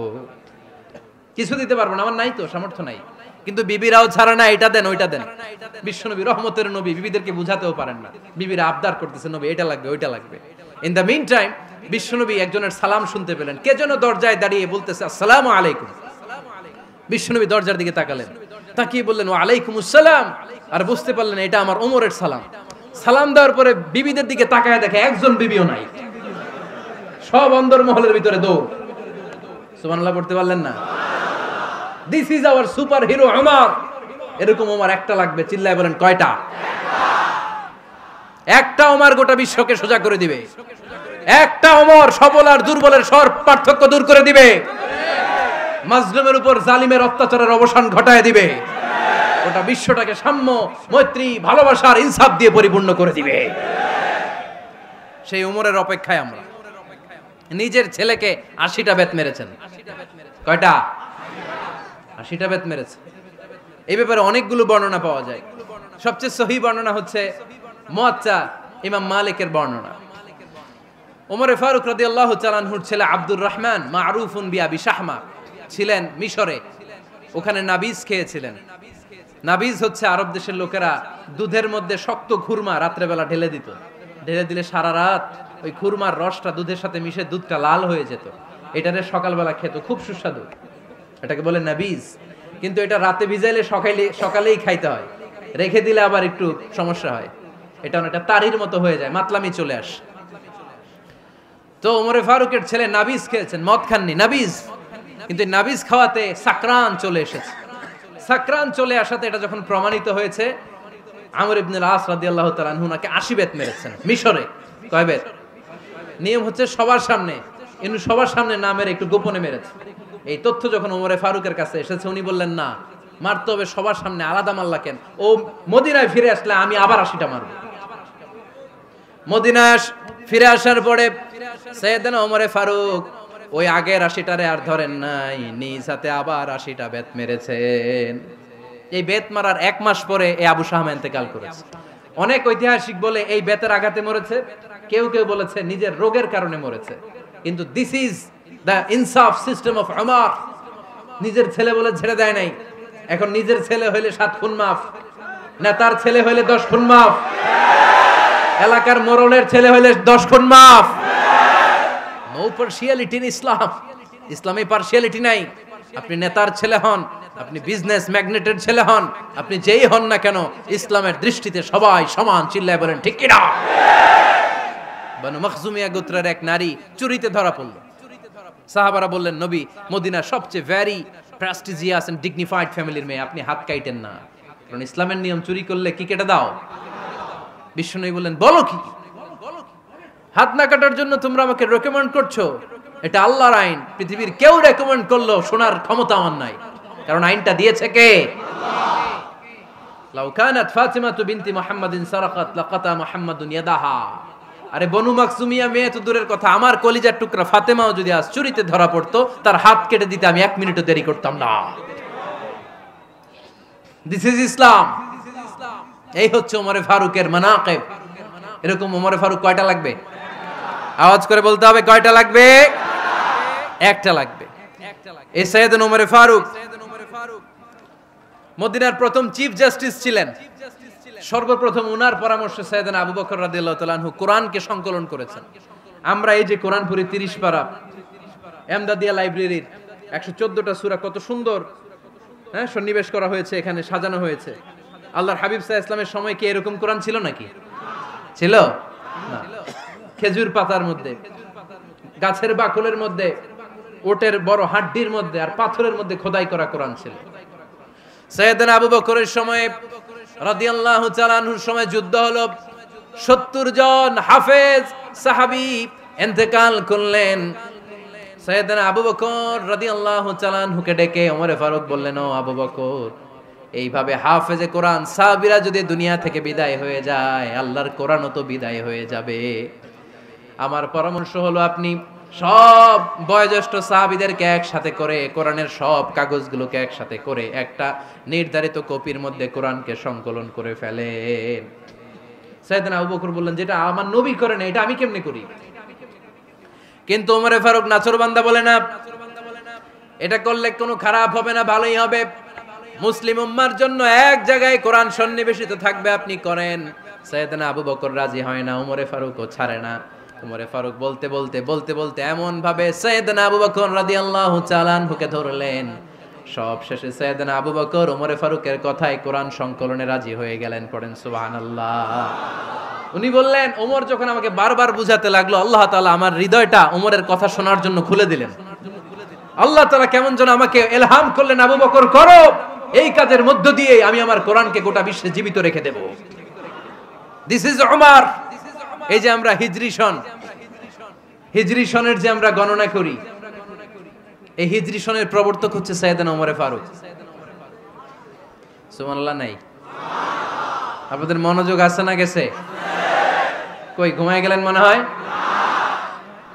কিছু দিতে পারবো না, আমার নাই তো, সামর্থ্য নাই। কিন্তু বিবিরাও ছাড়া না, এটা দেন ওইটা দেন। বিশ্বনবী রহমতের নবী, বিবিদেরকে বুঝাতেও পারেন না, বিবিরা আবদার করতেছে, নবী এটা লাগবে ওইটা লাগবে। ইন দ্য মিন টাইম বিশ্বনবী একজনের সালাম শুনতে পেলেন, কে যেন দরজায় দাঁড়িয়ে বলতেছে আসসালামু আলাইকুম। বিশ্বনবী দরজার দিকে তাকালেন, তাকিয়ে বললেন ওয়া আলাইকুমুস সালাম, আর বুঝতে পারলেন এটা আমার ওমরের সালাম। সালাম দেওয়ার পরে বিবিদের দিকে তাকায় দেখে একজন বিবিও নাই, সব অন্দর মহলের ভিতরে দৌড়। সুবহানাল্লাহ পড়তে পারলেন না? This is our super hero Omar. এরকম ওমর একটা লাগবে, চিল্লায় বলেন কয়টা? একটা ওমর গোটা বিশ্বকে সোজা করে দিবে। একটা ওমর সবল আর দুর্বলের সব পার্থক্য দূর করে দিবে, মাজলুমের উপর জালিমের অত্যাচারের অবসান ঘটায় দিবে, গোটা বিশ্বটাকে সাম্য, মৈত্রী, ভালোবাসার ইনসাফ দিয়ে পরিপূর্ণ করে দিবে। সেই ওমরের অপেক্ষায় আমরা। নিজের ছেলেকে 80টা বেত মেরেছেন। কয়টা? 80টা বেত মেরেছে। এই ব্যাপারে অনেকগুলো বর্ণনা পাওয়া যায়। সবচেয়ে সহি বর্ণনা হচ্ছে মুয়াত্তা ইমাম মালিকের বর্ণনা। ওমরে ফারুক রাদিয়াল্লাহু তাআলা আনহুর ছেলে আব্দুর রহমান মারুফুন বিআবি শাহমা ছিলেন মিশরে। ওখানে নাবিজ খেয়েছিলেন। নাবিজ হচ্ছে আরব দেশের লোকেরা দুধের মধ্যে শক্ত খুরমা রাত্রেবেলা ঢেলে দিত। ঢেলে দিলে সারা রাত ওই খুরমার রসটা দুধের সাথে মিশে দুধটা লাল হয়ে যেত। এটারে সকালবেলা খেত, খুব সুস্বাদু, এটাকে বলে নাবিজ। কিন্তু এটা রাতে ভিজাইলে সকালেই খাইতে হয়, রেখে দিলে আবার একটু সমস্যা হয়, এটা অনেকটা তারির মতো হয়ে যায়, মাতলামি চলে আসে। তো ওমরে ফারুকের ছেলে নাবিজ খেয়েছেন, মদ খাননি, নাবিজ। কিন্তু নাবিজ খাওয়াতে সাকরান চলে এসেছে। সাকরান চলে আসাতে এটা যখন প্রমাণিত হয়েছে, আমর ইবনে আল আস রাদিয়াল্লাহু তাআলা আনহু নাকি 80 বেত মেরেছেন মিশরে। কয় বেত? নিয়ম হচ্ছে সবার সামনে, কিন্তু সবার সামনে না মেরে একটু গোপনে মেরেছে। এই তথ্য যখন ওমরে ফারুকের কাছে এসেছে, উনি বললেন না, মারতে হবে সবার সামনে, আলাদা মাল্লা কেন? ও মদিনায় ফিরে আসলে আমি আবার 80টা মারব। মদিনায় ফিরে আসার পরে সাইয়েদনা ওমরে ফারুক ওই আগের 80টারে আর ধরেন নাই, নিজ হাতে আবার 80টা বেত মেরেছেন। এই বেত মারার 1 মাস পরে এই আবু শাহমা ইন্তেকাল করেছে। অনেক ঐতিহাসিক বলে এই বেতের আঘাতে মরেছে, কেউ কেউ বলেছে নিজের রোগের কারণে মরেছে। কিন্তু দিস ইজ দ্য ইনসাফ সিস্টেম অফ ওমর। নিজের ছেলে বলে ছেড়ে দেয় নাই। এখন নিজের ছেলে হইলে 7 খুন মাফ, নেতার ছেলে হইলে 10 খুন মাফ, এলাকার মোড়লের ছেলে হইলে 10 খুন মাফ। নো পার্সিয়ালিটি ইন ইসলাম। ইসলামে পার্সিয়ালিটি নাই। আপনি নেতার ছেলে হন, আপনি বিজনেস ম্যাগনেটের ছেলে হন, আপনি যেই হন না কেন, ইসলামের দৃষ্টিতে সবাই সমান। চিল্লায় বলেন ঠিক কিনা? বানু মখজুমিয়া গোত্রের এক নারী চুরিতে ধরা পড়ল। সাহাবারা বললেন, নবী, মদিনার সবচেয়ে ভেরি প্রেস্টিজিয়াস এন্ড ডিগনিফাইড ফ্যামিলির মেয়ে, আপনি হাত কাটেন না, কারণ ইসলামের নিয়ম চুরি করলে কি কেটে দাও? বিশ্বনবী বললেন, বলো কি? হাত না কাটার জন্য তোমরা আমাকে রেকমেন্ড করছো? এটা আল্লাহর আইন। পৃথিবীর কেউ রেকমেন্ড করলো শোনার ক্ষমতা আমার নাই, কারণ আইনটা দিয়েছে কে? লাউ কানাত ফাতিমাতু বিনতি মুহাম্মাদিন সারাকাত লাকাতা মুহাম্মাদুন ইয়াদাহা। আরে বনু মাকসুমিয়া মেয়ে তো দূরের কথা, আমার কলিজার টুকরা ফাতেমাও যদি আজ চুরিতে ধরা পড়তো, তার হাত কেটে দিতে আমি 1 মিনিটও দেরি করতাম না। দিস ইজ ইসলাম। এই হচ্ছে ওমরে ফারুকের মানাকিব। এরকম ওমরে ফারুক কয়টা লাগবে? আওয়াজ করে বলতে হবে, কয়টা লাগবে? একটা লাগবে। এই সাইয়েদনা ওমরে ফারুক মদিনার প্রথম চিফ জাস্টিস ছিলেন। সর্বপ্রথম উনার পরামর্শে সাইয়েদনা আবু বকর রাদিয়াল্লাহু তাআলা আনহু কোরআনকে সংকলন করেছেন। আমরা এই যে কোরআন পড়ি 30 পারা, এমদাদিয়া লাইব্রেরির 114টা সূরা, কত সুন্দর সন্নিবেশ করা হয়েছে, এখানে সাজানো হয়েছে। আল্লাহর হাবিব সাল্লাল্লাহু আলাইহি ওয়াসাল্লামের সময় কি এরকম কোরআন ছিল নাকি? ছিল না। খেজুর পাতার মধ্যে, গাছের বাকলের মধ্যে, ওটের বড় হাড্ডির মধ্যে আর পাথরের মধ্যে খোদাই করা কোরআন ছিল। সাইয়েদনা আবু বকরের সময় রাদিয়াল্লাহু তাআলা আনহুর সময় যুদ্ধ হলো, 70 জন হাফেজ সাহাবী ইন্তেকাল করলেন। সাইয়েদনা আবু বকর রাদিয়াল্লাহু তাআলা আনহুকে ডেকে ওমরে ফারুক বললেন, ও আবু বকর, এইভাবে হাফেজে কোরআন সাহাবীরা যদি দুনিয়া থেকে বিদায় হয়ে যায়, আল্লাহর কোরআনও তো বিদায় হয়ে যাবে। আমার পরামর্শ হলো আপনি সব বয়োজ্যেষ্ঠ সাহাবীদেরকে একসাথে করে কোরআনের সব কাগজগুলোকে একসাথে করে একটা নির্ধারিত কপির মধ্যে কোরআনকে সংকলন করে ফেলেন। সাইয়েদনা আবু বকর বললেন, যেটা আমার নবী করে না, এটা আমি কেমনে করি? কিন্তু ওমরে ফারুক নাচরবান্দা বলে না, এটা করলে কোনো খারাপ হবে না, ভালোই হবে। মুসলিম উম্মার জন্য এক জায়গায় কোরআন সন্নিবেশিত থাকবে, আপনি করেন। সাইয়েদনা আবু বকর রাজি হয় না, ওমরে ফারুকও ছাড়ে না। ওমরে ফারুক বলতে বলতে বলতে বলতে এমন ভাবে সাইয়েদনা আবু বকর রাদিয়াল্লাহু তাআলা আনহুকে ধরলেন, সব শেষে সাইয়েদনা আবু বকর ওমরে ফারুকের কথায় কোরআন সংকলনে রাজি হয়ে গেলেন। পড়েন সুবহানাল্লাহ। উনি বললেন, ওমর যখন আমাকে বারবার বুঝাতে লাগলো, আল্লাহ তাআলা আমার হৃদয়টা ওমরের কথা শোনার জন্য খুলে দিলেন। আল্লাহ তাআলা কেমন যেন আমাকে ইলহাম করলেন, আবু বকর করো, এই কাজের মধ্য দিয়ে আমি আমার কোরআনকে গোটা বিশ্বে জীবিত রেখে দেব। This is Omar. এই যে আমরা হিজরি সনের যে আমরা গণনা করি, এই হিজরি সনের প্রবর্তক হচ্ছে সাইয়েদনা ওমরে ফারুক। সুবহানাল্লাহ নাই? আপনাদের মনোযোগ আছে না গেছে? কই ঘুমায় গেলেন মনে হয়?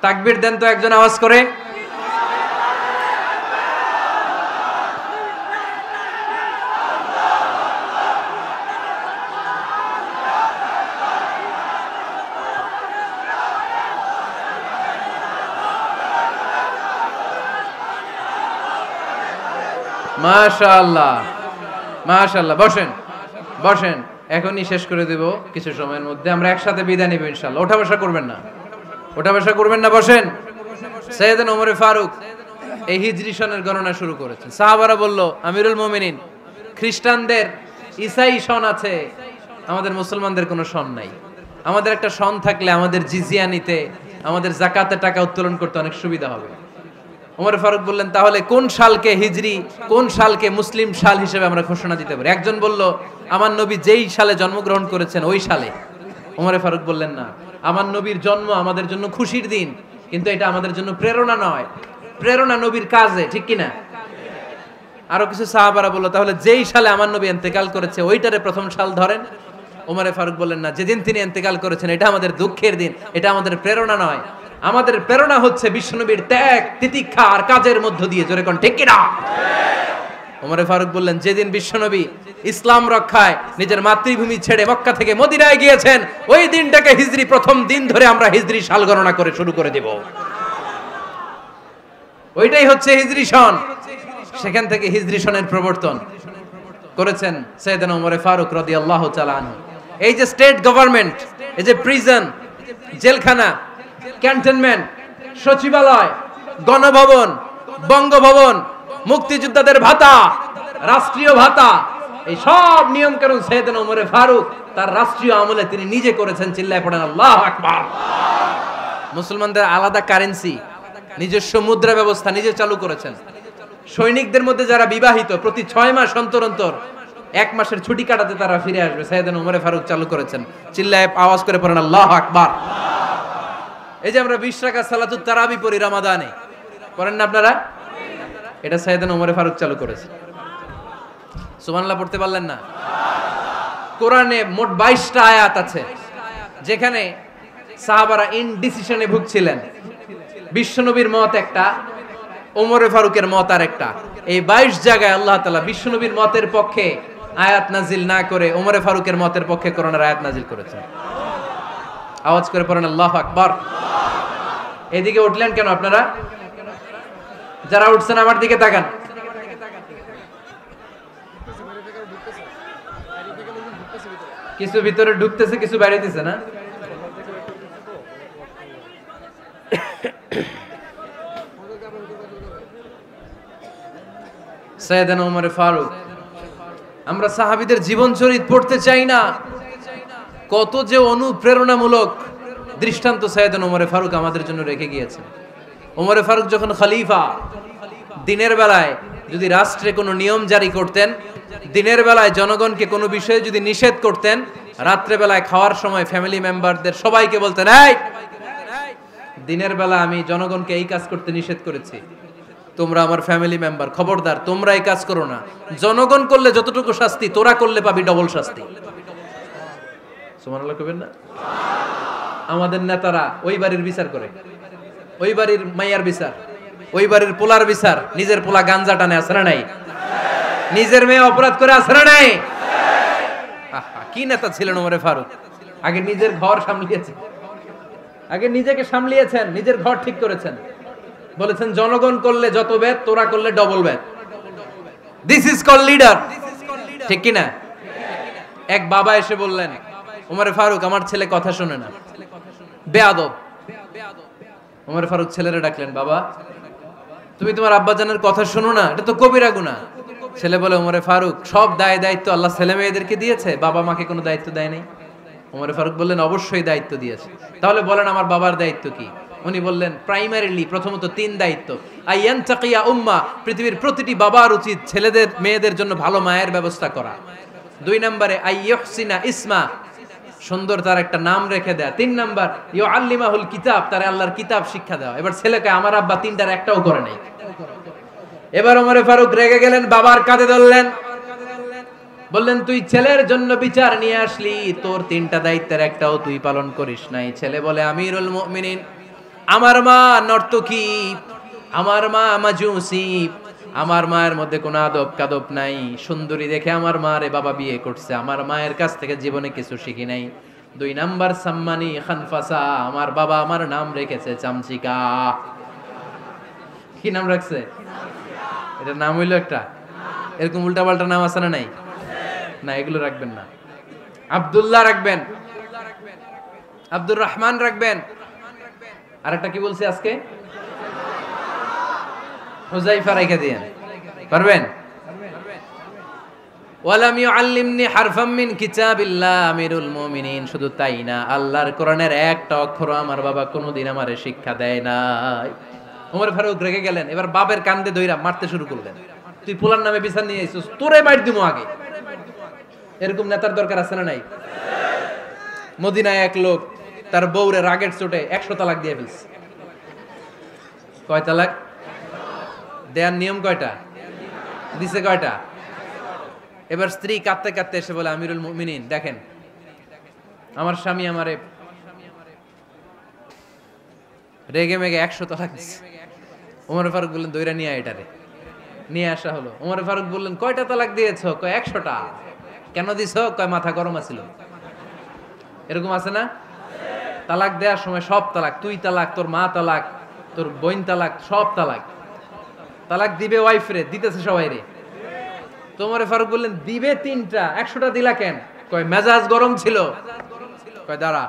তাকবীর দেন তো একজন আওয়াজ করে। মাশাআল্লাহ, মাশাআল্লাহ। বসেন বসেন, এখনই শেষ করে দেব কিছু সময়ের মধ্যে। আমরা একসাথে বিদায় নিব ইনশাআল্লাহ। ওঠা বসা করবেন না, ওঠা বসা করবেন না, বসেন। সাইয়েদনা ওমর ফারুক এই হিজরি সনের গণনা শুরু করেছেন। সাহাবারা বলল, আমিরুল মুমিনিন, খ্রিস্টানদের ঈসাই সন আছে, আমাদের মুসলমানদের কোনো সন নাই। আমাদের একটা সন থাকলে আমাদের জিজিয়া নিতে, আমাদের যাকাতের টাকা উত্তোলন করতে অনেক সুবিধা হবে। ওমর ফারুক বললেন, তাহলে কোন সালকে হিজরি, কোন সালকে মুসলিম সাল হিসেবে আমরা ঘোষণা দিতে পারি? একজন বলল, আমার নবী যেই সালে জন্মগ্রহণ করেছেন ওই সালে। ওমর ফারুক বললেন, না, আমার নবীর জন্ম আমাদের জন্য খুশির দিন, কিন্তু এটা আমাদের জন্য প্রেরণা নয়। প্রেরণা নবীর কাজে, ঠিক কিনা? আরো কিছু সাহাবারা বলল, তাহলে যেই সালে আমার নবী ইন্তেকাল করেছে ওইটারে প্রথম সাল ধরেন। ওমরে ফারুক বললেন, না, যেদিন তিনি ইন্তেকাল করেছেন এটা আমাদের দুঃখের দিন, এটা আমাদের প্রেরণা নয়। আমাদের প্রেরণা হচ্ছে বিশ্বনবীর ত্যাগ, তিতিক্ষা আর কাজের মধ্য দিয়ে। জোরে কোন ঠিক কিনা? ওমরে ফারুক বললেন, যেদিন বিশ্বনবী ইসলাম রক্ষায় নিজের মাতৃভূমি ছেড়ে মক্কা থেকে মদিনায় গিয়েছেন, ওই দিনটাকে হিজরি প্রথম দিন ধরে আমরা হিজরি সাল গণনা করে শুরু করে দেব। ওইটাই হচ্ছে হিজরি সন। সেখান থেকে হিজরি সনের প্রবর্তন করেছেন সাইয়েদনা ওমরে ফারুক রাদিয়াল্লাহু তাআলা আনহু। এই যে স্টেট গভর্নমেন্ট, এই যে প্রিজন, জেলখানা, ক্যান্টনমেন্ট, সচিবালয়, গণভবন, বঙ্গভবন, মুক্তিযোদ্ধাদের ভাতা, রাষ্ট্রীয় ভাতা, এই সব নিয়ম কানুন সাইয়েদনা ওমরে ফারুক তার রাষ্ট্রীয় আমলে তিনি নিজে করেছেন। চিল্লায় পড়েন আল্লাহু আকবার। মুসলমানদের আলাদা কারেন্সি, নিজস্ব মুদ্রা ব্যবস্থা নিজে চালু করেছেন। সৈনিকদের মধ্যে যারা বিবাহিত, প্রতি 6 মাস অন্তর অন্তর 1 মাসের ছুটি কাটাতে তারা ফিরে আসবে, সাইয়েদনা ওমরে ফারুক চালু করেছেন। চিল্লায় আওয়াজ করে পড়েন আল্লাহু আকবার। এই যে আমরা 20 রাকাত সালাতুত তারাবি পড়ি রমাদানে, পড়েন না আপনারা? এটা সাইয়েদনা ওমরে ফারুক চালু করেছে। সুবহানাল্লাহ পড়তে পারলেন না? কোরআনে মোট 22টা আয়াত আছে যেখানে সাহাবারা ইনডিসিশনে ভুগছিলেন। বিশ্বনবীর মত একটা, ওমরে ফারুকের মত আর একটা। এই 22 জায়গায় আল্লাহ তাআলা বিশ্বনবীর মতের পক্ষে আয়াত নাজিল না করে ওমরে ফারুকের মতের পক্ষে কোরআনের আয়াত নাজিল করেছেন। আওয়াজ করে পড়েন আল্লাহু আকবার। এদিকে উঠলেন কেন আপনারা? যারা উঠছেন আমার দিকে তাকান। কিছু ভিতরে ঢুকতেছে, কিছু বাইরেতেছে না? সাইয়েদনা ওমর ফারুক, আমরা সাহাবীদের জীবন চরিত পড়তে চাই না, কত যে অনুপ্রেরণামূলক দৃষ্টান্ত সাইয়েদনা ওমর ফারুক আমাদের জন্য রেখে গিয়েছেন। ওমর ফারুক যখন খলিফা, দিনের বেলায় যদি রাষ্ট্রে কোনো নিয়ম জারি করতেন, দিনের বেলায় জনগণকে কোনো বিষয়ে যদি নিষেধ করতেন, রাত্রে বেলায় খাওয়ার সময় ফ্যামিলি মেম্বারদের সবাইকে বলতেন, এই দিনের বেলা আমি জনগণকে এই কাজ করতে নিষেধ করেছি, তোমরা আমার ফ্যামিলি মেম্বার, খবরদার তোমরা এই কাজ করো না। জনগণ করলে যতটুকু শাস্তি, তোরা করলে পাবি ডবল শাস্তি। সুবহানাল্লাহ কইবেন না? আমাদের নেতারা ওই বাড়ির বিচার করে, ওই বাড়ির মাইয়ার বিচার, ওই বাড়ির পোলার বিচার, নিজের পোলা গাঞ্জা টানে আছে না নাই? নিজের মেয়ে অপরাধ করে আছে না নাই? কি নেতা ছিলেন ওমর ফারুক! আগে নিজের ঘর সামলিয়েছেন, আগে নিজেকে সামলিয়েছেন, নিজের ঘর ঠিক করেছেন। বলেছেন জনগণ করলে যত বেদ, তোরা করলে double Veda. This is call leader, ঠিক কি না? এক বাবা এসে বললেন, ওমর ফারুক আমার ছেলে কথা শোনে না, বেয়াদব। ওমর ফারুক ছেলেরে ডাকলেন, বাবা তুমি তোমার আব্বাজানের কথা শোনো না, এটা তো কবিরা গুনাহ। ছেলে বলে, ওমর ফারুক সব দায় দায়িত্ব আল্লাহ ছেলে মেয়েদেরকে দিয়েছে, বাবা মাকে কোনো দায়িত্ব দেয় নাই। ওমর ফারুক বললেন, অবশ্যই দায়িত্ব দিয়েছে। তাহলে বলেন আমার বাবার দায়িত্ব কি? উনি বললেন, প্রাইমারিলি প্রথমত 3 দায়িত্ব। আইয়ান তাকিয়া উম্মা, পৃথিবীর প্রতিটি বাবার উচিত ছেলেদের মেয়েদের জন্য ভালো মায়ের ব্যবস্থা করা। 2 নম্বরে আইয়ুহসিনা ইসমা, সুন্দর তার একটা নাম রেখে দেয়া। 3 নাম্বার ইউআল্লিমাহুল কিতাব, তার আল্লাহর কিতাব শিক্ষা দেওয়া। এবার ছেলেকে আমার আব্বা 3টার একটাও করে নাই। এবার ওমর ফারুক রেগে গেলেন, বাবার কাঁধে ধরলেন, বললেন তুই ছেলের জন্য বিচার নিয়ে আসলি, তোর 3টা দায়িত্বের একটাও তুই পালন করিস নাই। ছেলে বলে, আমিরুল মুমিনিন, আমার মা নর্তকী, আমার মা মাজুসি, আমার মায়ের মধ্যে কোনো আদব কাদব নাই, সুন্দরী দেখে আমার মা রে বাবা বিয়ে করছে, আমার মায়ের কাছ থেকে জীবনে কিছু শিখি নাই। 2 নাম্বার সাম্মানি খানফাসা, আমার বাবা আমার নাম রেখেছে চামচিকা। কি নাম রাখছে? এটা নাম হইলো একটা, এরকম উল্টাপাল্টা নাম আছে না নাই? না, এগুলো রাখবেন না। আব্দুল্লাহ রাখবেন, আব্দুর রহমান রাখবেন। আরেকটা কি বলছি আজকে? হুযায়ফা রেখে দিয়েন, পারবেন? ওয়ালাম ইউআল্লিমনি হারফাম মিন কিতাবিল্লাহ, আমিরুল মুমিনিন। শুধু তাই না, আল্লাহর কোরআনের একটা অক্ষর আমার বাবা কোনোদিন আমারে শিক্ষা দেয় নাই। ওমর ফারুক রেগে গেলেন, এবার বাবার কান্দে ধইরা মারতে শুরু করলেন। তুই পোলার নামে বিচার নিয়ে আইছিস, তোরে মার দিমু আগে। এরকম নেতার দরকার আছে না নাই? মদিনায় এক লোক তার বউরে রাগের চোটে 100 তালাক দিয়ে ফেলছে। কয় তালাক দেয়ার নিয়ম কয়টা? দিছে কয়টা? এবার স্ত্রী কাঁদতে কাঁদতে এসে বলে, আমিরুল মুমিনিন দেখেন, আমার স্বামী আমারে রেগে মেগে 100 তালাক দিছে। ওমর ফারুক বললেন, দইরা নিয়ে আয় এটারে। নিয়ে আসা হলো। ওমর ফারুক বললেন, কয়টা তালাক দিয়েছো? কয় 100টা। কেন দিছো? কয় মাথা গরম আছিল। এরকম আছে না? তালাক দেওয়ার সময় সব তালাক, তুই তালাক, তোর মা তালাক, তোর বোন তালাক, সব তালাক। তালাক দিবে ওয়াইফ রে, দিতেছে সবাই রে। তো ওমর ফারুক বললেন, দিবে 3টা, 100টা দিলা কেন? কয় মেজাজ গরম ছিল। কয় দাঁড়া,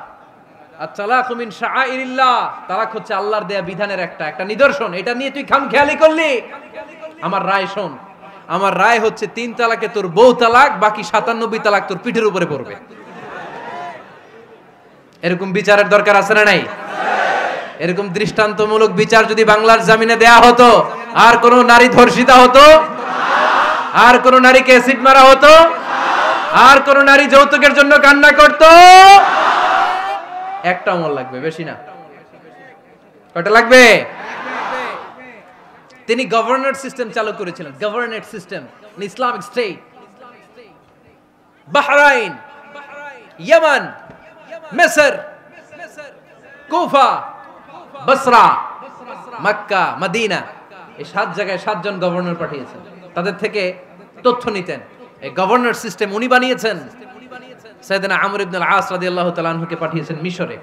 আত-তালাকু মিন শাআইরিল্লাহ, তালাক হচ্ছে আল্লাহর দেয়া বিধানের একটা নিদর্শন। এটা নিয়ে তুই খামখেয়ালি করলি? আমার রায় শোন। আমার রায় হচ্ছে 3 তালাকে তোর বউ তালাক, বাকি 97 তালাক তোর পিঠের উপরে পড়বে। এরকম বিচারের দরকার আছে না নাই? এরকম দৃষ্টান্তমূলক বিচার যদি বাংলার জমিনে দেয়া হতো, আর কোন নারী ধর্ষিতা হতো? আর কোন নারীকে অ্যাসিড মারা হতো? আর কোন নারী যৌতুকের জন্য কান্না করত? একটা আমল লাগবে, বেশি না। কয়টা লাগবে? তিনি গভর্নর সিস্টেম চালু করেছিলেন। Governor system, Islamic state. Bahrain, Yemen, মিসর, কুফা, বসরা, মক্কা, মদিনা, এই 7 জায়গায় 7 জন গভর্নর পাঠিয়েছেন। তাদের থেকে তথ্য নিতেন। এই গভর্নর সিস্টেম উনি বানিয়েছেন। সাইয়েদনা আমর ইবনে আল-আস রাদিয়াল্লাহু তাআলা আনহুকে পাঠিয়েছেন মিশরে।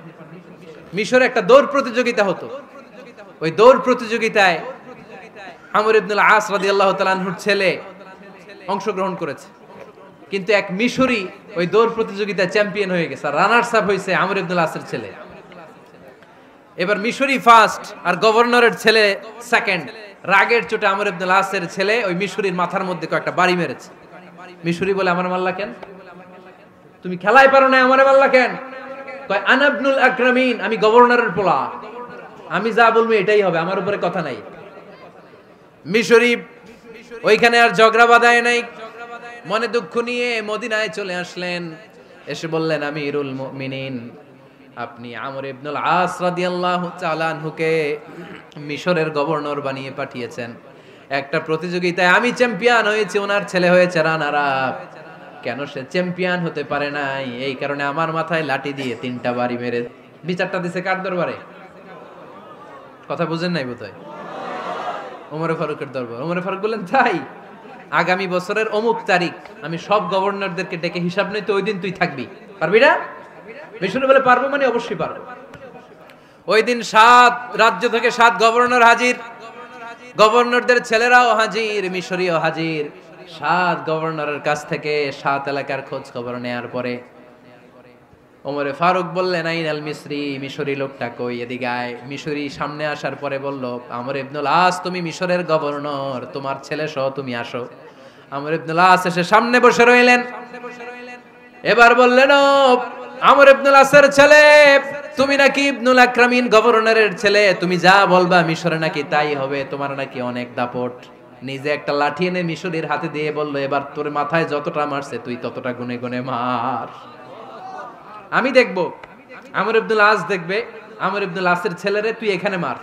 মিশরে একটা দৌড় প্রতিযোগিতা হতো। ওই দৌড় প্রতিযোগিতায় আমর ইবনে আল-আস রাদিয়াল্লাহু তাআলা আনহুর ছেলে অংশগ্রহণ করেছে। কিন্তু এক মিশরি ওই দৌড় প্রতিযোগিতায় চ্যাম্পিয়ন হয়ে গেছে। রানার্স আপ হয়েছে আমর ইবনে আল-আসের ছেলে। এবার মিশরি ফার্স্ট আর গভর্নরের ছেলে সেকেন্ড। রাগের চোটে আমর ইবনে আল-আসের ছেলে ওই মিশরির মাথার মধ্যে কয়েকটা বাড়ি মেরেছে। মিশরি বলে, আমার মারলা কেন? তুমি খেলাই পারো না, আমারে মারলা কেন? কয়, আনা ইবনুল আকরামিন, আমি গভর্নরের পোলা, আমি যা বলবো এটাই হবে, আমার উপরে কথা নাই। মিশরি ওইখানে আর ঝগড়া বাঁধায় নাই, মনে দুঃখ নিয়ে মদিনায় চলে আসলেন। এসে বললেন, আমিরুল মুমিনিন, আপনি আমর ইবনুল আস রাদিয়াল্লাহু তাআলা আনহুকে মিশরের গভর্নর বানিয়ে পাঠিয়েছেন। একটা প্রতিযোগিতায় আমি চ্যাম্পিয়ন হয়েছি, ওনার ছেলে হয়েছে রানার আপ। কেন সে চ্যাম্পিয়ন হতে পারে নাই? এই কারণে আমার মাথায় লাঠি দিয়ে 3টা বাড়ি মেরে বিচারটা দিছে কার দরবারে? কথা বুঝেন নাই বোধহয়? ওমর ফারুকের দরবার। ওমর ফারুক বললেন, তাই আগামী বছরের অমুক তারিখ আমি সব গভর্নরদেরকে ডেকে হিসাব নই, তো ওই দিন তুই থাকবি, পারবি না? মিশরে বলে, পারবো মানে অবশ্যই পারবো। ওই দিন 7 রাজ্য থেকে 7 গভর্নর হাজির, গভর্নরদের ছেলেরাও হাজির, মিশরীয় হাজির। 7 গভর্নরের কাছ থেকে 7 এলাকার খোঁজ খবর নেয়ার পরে ওমরে ফারুক বললেন, আইনাল মিসরি, মিশরি লোকটা কই, এদিকে আয়। মিশরি সামনে আসার পরে বলল, আমর ইবনুল আস, তুমি মিশরের গভর্নর, তোমার ছেলে সহ তুমি আসো। আমর ইবনুল আস এসে সামনে বসে রইলেন। এবার বললেন, ও আমর ইবনুল আসের ছেলে, তুমি নাকি ইবনুল আকরামিন গভর্নরের ছেলে, তুমি যা বলবা মিশরে নাকি তাই হবে, তোমার নাকি অনেক দাপট। নিজে একটা লাঠি এনে মিশরীর হাতে দিয়ে বলল, এবার তোর মাথায় যতটা মারছে তুই ততটা গুনে গুনে মার, আমি দেখব। আমর ইবনুল আস দেখবে, আমর ইবনুল আসের ছেলেরে তুই এখানে মার।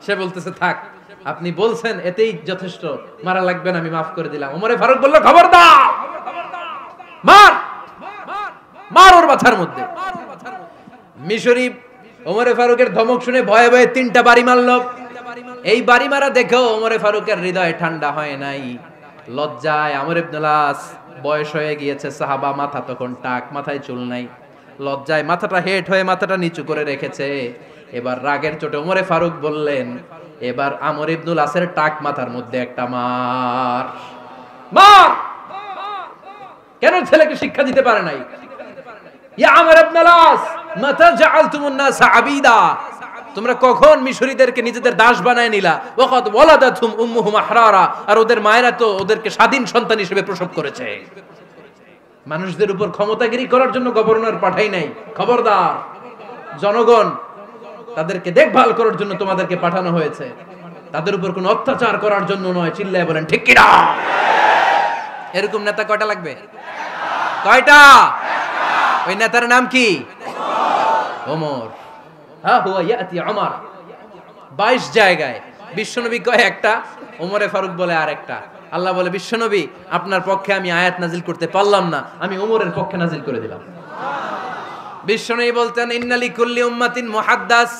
সে বলতেছে, থাক, আপনি বলছেন এতেই যথেষ্ট, মারা লাগবে না, আমি মাফ করে দিলাম। ওমরে ফারুক বলল, খবরদার, মার, মার ওর মাথার মধ্যে। মিশরি ওমরে ফারুকের ধমক শুনে ভয়ে ভয়ে 3টা বাড়ি মারল। এই বাড়ি মারা দেখেও ওমরে ফারুকের হৃদয় ঠান্ডা হয় নাই। লজ্জায় আমর ইবনুল আস, বয়স হয়ে গিয়েছে সাহাবা, মাথা তখন টাক, মাথায় চুল নাই, লজ্জায় মাথাটা হেট হয়ে মাথাটা নিচু করে রেখেছে। এবার রাগের চোটে ওমরে ফারুক বললেন, এবার আমর ইবনুল আসের টাক মাথার মধ্যে একটা মার, মার। কেন ছেলেকে শিক্ষা দিতে পারে নাই? ইয়া আমর ইবনুল আস, মাতা জাআলতুমুন নাস আবিদা, তোমরা কখন মিশরীদেরকে নিজেদের দাস বানায় নিলা? ওয়াকাদ ওয়ালাদাতুম উম্মুহুম আহরারা, আর ওদের মায়েরা তো ওদেরকে স্বাধীন সন্তান হিসেবে প্রসব করেছে। মানুষদের উপর ক্ষমতাগিরি করার জন্য গভর্নর পাঠাই নাই। খবরদার, জনগণ তাদেরকে দেখভাল করার জন্য তোমাদেরকে পাঠানো হয়েছে, তাদের উপর কোনো অত্যাচার করার জন্য নয়। চিল্লায় বলেন ঠিক কি না? এরকম নেতা কয়টা লাগবে? কয়টা? ওই নেতার নাম কি? ওমর, হা হুয়া ইয়াতি ওমর। 22 জায়গায় বিশ্বনবী কয় একটা, ওমরে ফারুক বলে আরেকটা। আল্লাহ বলে, বিশ্বনবী আপনার পক্ষে আমি আয়াত নাজিল করতে পারলাম না, আমি ওমরের পক্ষে নাজিল করে দিলাম। বিশ্বনবী বলতেন, ইন্নালি কুল্লি উম্মাতিন মুহাদ্দাস,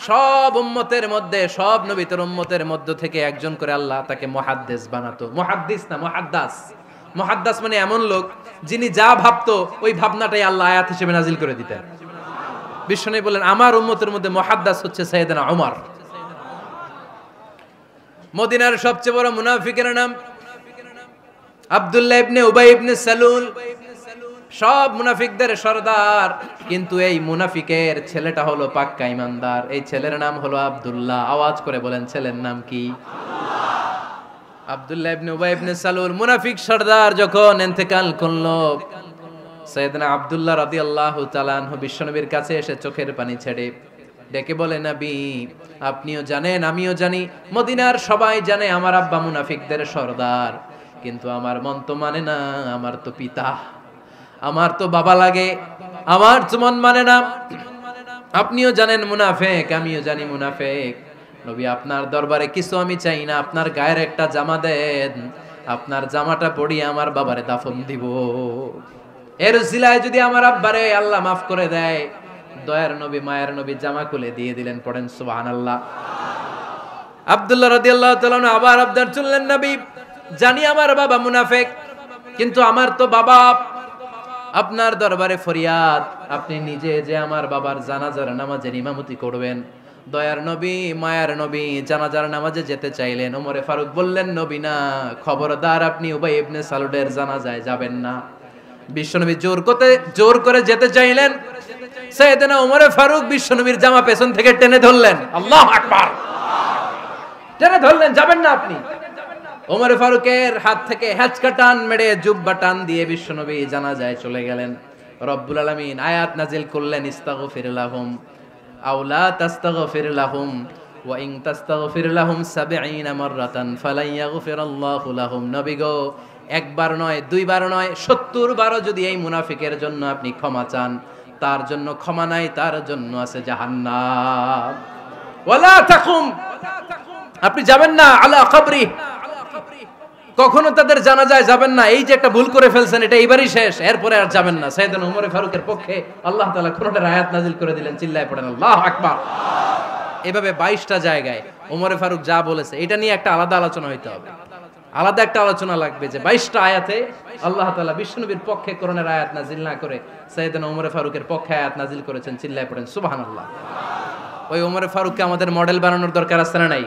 সব উম্মতের মধ্যে, সব নবীর উম্মতের মধ্য থেকে একজন করে আল্লাহ তাকে মুহাদ্দিস বানাতো। মুহাদ্দিস না, মুহাদ্দাস। মুহাদ্দাস মানে এমন লোক যিনি যা ভাবতো ওই ভাবনাটাই আল্লাহ আয়াত হিসেবে নাজিল করে দিতেন। বিশ্বনবী বলেন, আমার উম্মতের মধ্যে মুহাদ্দাস হচ্ছে সাইয়েদনা ওমর। মদিনার সবচেয়ে বড় মুনাফিকের নাম আব্দুল্লাহ ইবনে উবাই ইবনে সালুল, সব মুনাফিকদের সরদার। কিন্তু এই মুনাফিকের ছেলেটা হলো পাক্কা ইমানদার, এই ছেলের নাম হলো আব্দুল্লাহ। আওয়াজ করে বলেন, ছেলের নাম কি? আব্দুল্লাহ ইবনে উবাই ইবনে সালুল। মুনাফিক সরদার যখন ইন্তেকাল করলো, সাইয়েদনা আব্দুল্লাহ রাদিয়াল্লাহু তাআলা আনহু বিশ্বনবীর কাছে এসে চোখের পানি ছেড়ে ডেকে বলে, নবী আপনিও জানেন আমিও জানি, মদিনার সবাই জানে আমার আব্বা মুনাফিকদের সরদার, কিন্তু আমার মন তো মানে না, আমার তো পিতা, আমার তো বাবা লাগে, আমার তো মন মানে না। আপনিও জানেন মুনাফিক, আমিও জানি মুনাফিক। নবী আপনার দরবারে কিছু আমি চাই না, আপনার গায়ের একটা জামা দেন, আপনার জামাটা পরিয়ে আমার বাবারে দাফন দিব। এর উসিলায় যদি আমার আব্বারে আল্লাহ মাফ করে দেয়, দয়ার নবী মায়ের নবী জামা খুলে দিয়ে দিলেন। পড়েন সুবহানাল্লাহ। আব্দুল্লাহ রাদিয়াল্লাহু তাআলা আবার আবদার চললেন, নবী জানি আমার বাবা মুনাফিক, কিন্তু আমার তো বাবা, আপনার দরবারে ফরিয়াদ, আপনি নিজে যে আমার বাবার জানাজার নামাজের ইমামতি করবেন। দয়ার নবী মায়ার নবী জানাজার নামাজে যেতে চাইলেন। ওমরে ফারুক বললেন, নবী না, খবরদার আপনি উবাই ইবনে সালুলের জানাজায় যাবেন না। বিশ্বনবী জোর করে যেতে চাইলেন। সাইয়েদনা ওমরে ফারুক বিশ্বনবীর জামা পেছন থেকে টেনে ধরলেন। আল্লাহু আকবার। টেনে ধরলেন, যাবেন না আপনি। ওমরে ফারুকের হাত থেকে হ্যাচকা টান মেরে জুব্বা টান দিয়ে বিশ্বনবী জানাজায় চলে গেলেন। রব্বুল আলামিন আয়াত নাজিল করলেন, ইস্তাগফির লাহুম আও লা তাস্তাগফির লাহুম ওয়া ইন তাস্তাগফির লাহুম ৭০ মাররাতান ফালান ইয়াগফিরাল্লাহু লাহুম। নবী গো, একবার নয়, দুইবার নয়, ৭০ বারও যদি এই মুনাফিকের জন্য আপনি ক্ষমা চান, তার জন্য ক্ষমা নাই, তার জন্য আছে জাহান্নাম। ওয়ালা তাকুম, আপনি যাবেন না আলা কবরি, কখনো তাদের জানাজায় যাবেন না। এই যে একটা ভুল করে ফেলছেন, এটা এইবারই শেষ, এরপরে আর যাবেন না। সাইয়েদনা ওমর ফারুকের পক্ষে আল্লাহ তাআলা কোরআনের আয়াত নাজিল করে দিলেন। চিল্লায় পড়েন আল্লাহু আকবার। এভাবে 22টা জায়গায় ওমর ফারুক যা বলেছে, এটা নিয়ে একটা আলাদা আলোচনা হইতে হবে, আলাদা একটা আলোচনা লাগবে যে 22টা আয়াতে আল্লাহ তাআলা বিশ্বনবীর পক্ষে কোরআনের আয়াত নাজিল না করে সাইয়েদনা ওমর ফারুকের পক্ষে আয়াত নাজিল করেছেন। চিল্লায় পড়েন সুবহানাল্লাহ। ওই ওমর ফারুককে আমাদের মডেল বানানোর দরকার আছে না নাই?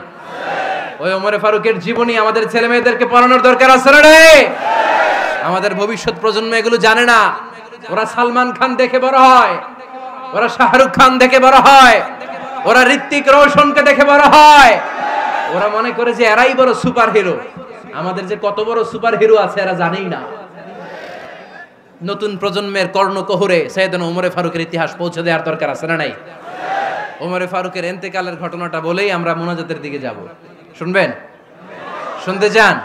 ওই ওমরে ফারুকের জীবনী আমাদের ছেলে মেয়েদেরকে পড়ানোর দরকার আছে না রে? আমাদের ভবিষ্যৎ প্রজন্ম এগুলো জানে না। ওরা সালমান খান দেখে বড় হয়, ওরা শাহরুখ খান দেখে বড় হয়, ওরা ঋত্বিক রোশনকে দেখে বড় হয়। ওরা মনে করে যে এরাই বড় সুপার হিরো। আমাদের যে কত বড় সুপার হিরো আছে এরা জানেই না। নতুন প্রজন্মের কর্ণকোহরে সাইয়েদনা ওমরে ফারুকের ইতিহাস পৌঁছে দেওয়ার দরকার আছে না নাই? ওমরে ফারুকের ইন্তেকালের ঘটনাটা বলেই আমরা মুনাজাতের দিকে যাব। শুনবেন? শুনতে চান?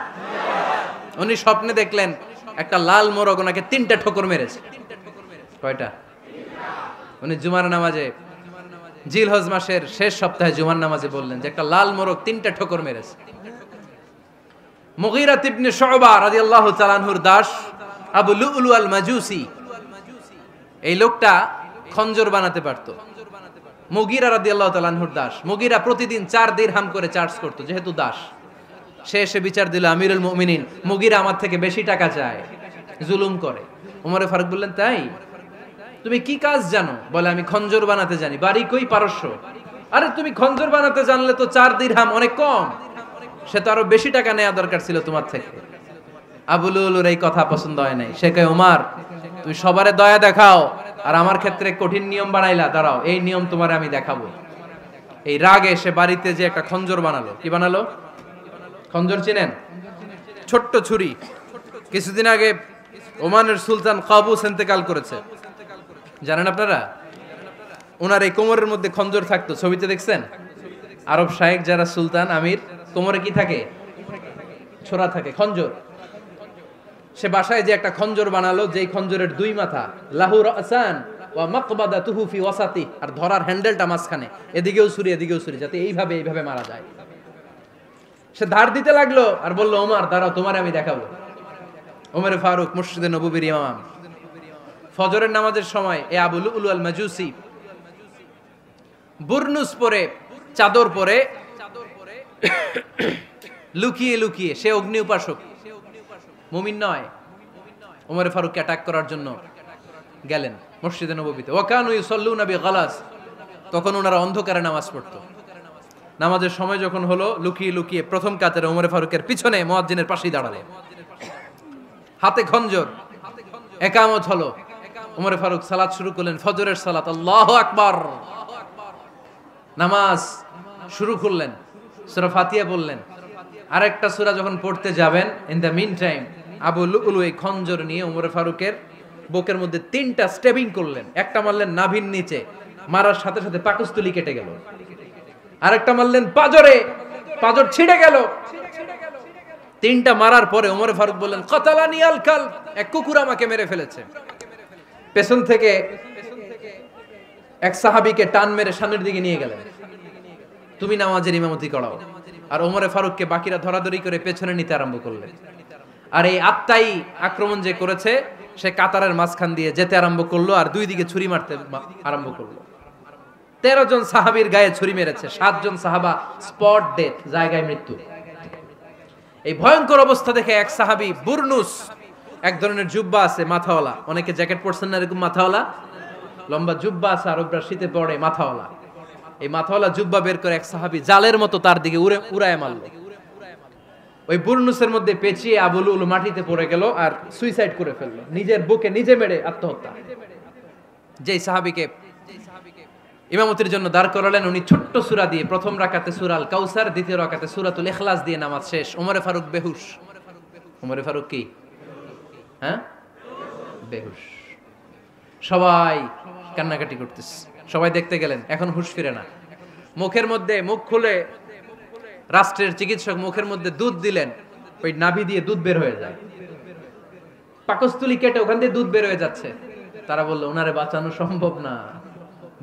উনি স্বপ্নে দেখলেন একটা লাল মোরগ ওনাকে 3টা ঠোকর মেরেছে। কয়টা? উনি জুমার নামাজে, জিলহজ মাসের শেষ সপ্তাহে জুমার নামাজে বললেন যে একটা লাল মোরগ 3টা ঠোকর মেরেছে। মুগীরা ইবনে শুবা রাদিয়াল্লাহু তাআলা আনহুর দাস আবু লুলু আল মাজুসি, এই লোকটা খঞ্জর বানাতে পারতো। মুগীরা রাদিয়াল্লাহু তাআলা আনহুর দাস। মুগীরা প্রতিদিন 4 দিরহাম করে চার্জ করত, যেহেতু দাস। সে এসে বিচার দিল, আমিরুল মুমিনিন, মুগীরা আমার থেকে বেশি টাকা চায়, জুলুম করে। ওমরে ফারুক বললেন, তাই? তুমি কি কাজ জানো? বলে, আমি খঞ্জর বানাতে জানি। বাড়ি কই? পারস্য। আরে তুমি খঞ্জর বানাতে জানলে তো 4 দিরহাম অনেক কম, সে তো আরো বেশি টাকা নেওয়া দরকার ছিল তোমার থেকে। আবু লুলুর এই কথা পছন্দ হয় নাই। সে কয়, ওমর তুমি সবারে দয়া দেখাও, আর আমার ক্ষেত্রে কঠিন নিয়ম বানাইলা, দাঁড়াও এই নিয়ম তোমার আমি দেখাবো। এই রাগে সে বাড়িতে যে একটা খঞ্জর বানালো। কি বানালো? খঞ্জর চিনেন? ছোট্ট ছুরি। কিছুদিন আগে ওমানের সুলতান কাবুস ইন্তেকাল করেছে, জানেন আপনারা? ওনার এই কোমরের মধ্যে খঞ্জর থাকতো, ছবিতে দেখছেন? আরব শায়েখ যারা সুলতান আমির, কোমরে কি থাকে? ছোরা থাকে, খঞ্জর। সে বাসায় যে একটা খঞ্জর বানালো, যেই খঞ্জরের 2 মাথা, লাহু রাসান ওয়া মাকবাদাতুহু ফি ওয়াসাতি, আর ধরার হ্যান্ডেলটা মাঝখানে, এদিকেও ছুরি এদিকেও ছুরি, যাতে এইভাবে এইভাবে মারা যায়। সে ধার দিতে লাগলো আর বলল, ওমর দাঁড়াও, তোমারে আমি দেখাবো। ওমরে ফারুক মসজিদে নববীর ইমাম, ফজরের নামাজের সময় এ আবু লুলু আল মাজুসি বুরনুস পরে, চাদর পরে, লুকিয়ে লুকিয়ে, সে অগ্নি উপাসক, মুমিন নয়, ওমরে ফারুককে অ্যাটাক করার জন্য গেলেন মসজিদে নববীতে। ওয়াকানু ইউসাল্লুনা বিগালাস, তখন ওনারা অন্ধকারে নামাজ পড়তো। নামাজের সময় যখন হলো, লুকিয়ে লুকিয়ে প্রথম কাতারে ওমরে ফারুকের পিছনে মুয়াজ্জিনের পাশেই দাঁড়ালেন, হাতে খঞ্জর, একামত হলো। ওমরে ফারুক সালাত শুরু করলেন, ফজরের সালাত, আল্লাহু আকবার, নামাজ শুরু করলেন, সূরা ফাতিহা বললেন। আরেকটা সূরা যখন পড়তে যাবেন, in the meantime Abu Lulu এই খঞ্জর নিয়ে ওমরে ফারুকের বুকের মধ্যে 3টা স্টেবিং করলেন। একটা মারলেন নাভির নিচে, মারার সাথে সাথে পাকস্থলী কেটে গেল। আরেকটা মারলেন পাজরে, পাজর ছিঁড়ে গেল। 3টা মারার পরে ওমরে ফারুক বললেন, কাতালানি আল কাল, এক কুকুর আমাকে মেরে ফেলেছে। পেছন থেকে এক সাহাবীকে টান মেরে সামনের দিকে নিয়ে গেলেন, তুমি নামাজের ইমামতি করাও। আর ওমরে ফারুককে বাকিরা ধরাধরি করে পেছনে নিতে আরম্ভ করলেন। আর এই আত্মাই আক্রমণ যে করেছে, সে কাতারের মাঝখান দিয়ে যেতে আরম্ভ করলো আর 2 দিকে ছুরি মারতে আরম্ভ করলো। 13 জন সাহাবীর গায়ে ছুরি মেরেছে, 7 জন সাহাবা স্পট ডেথ, জায়গায় মৃত্যু। এই ভয়ঙ্কর অবস্থা দেখে এক সাহাবী বুরনুস, এক ধরনের জুব্বা আছে মাথাওয়ালা, অনেকে জ্যাকেট পরছেন না এরকম মাথাওয়ালা, লম্বা জুব্বা আছে, আরবরা শীতে পরে মাথাওয়ালা, এই মাথাওয়ালা জুব্বা বের করে এক সাহাবী জালের মতো তার দিকে উড়ায় মারলো। ওই বুরনুসের মধ্যে পেঁচিয়ে আবু লুলু মাটিতে পড়ে গেল আর সুইসাইড করে ফেললো, নিজের বুকে নিজে মেরে আত্মহত্যা। যেই সাহাবীকে ইমামতির জন্য দাঁড় করালেন, উনি ছোট্ট সূরা দিয়ে, প্রথম রাকাতে সূরা আল কাউসার, দ্বিতীয় রাকাতে সূরাতুল ইখলাস দিয়ে নামাজ শেষ। ওমরে ফারুক বেহুশ। ওমরে ফারুক কি? হ্যাঁ, বেহুশ। সবাই কান্নাকাটি করতেছে, সবাই দেখতে গেলেন, এখন হুঁশ ফিরে না। মুখের মধ্যে, মুখ খুলে রাষ্ট্রের চিকিৎসক মুখের মধ্যে দুধ দিলেন, ওই নাভি দিয়ে দুধ বের হয়ে যায়, পাকস্থলী কেটে ওখান দিয়ে দুধ বের হয়ে যাচ্ছে। তারা বলল, ওনারে বাঁচানো সম্ভব না,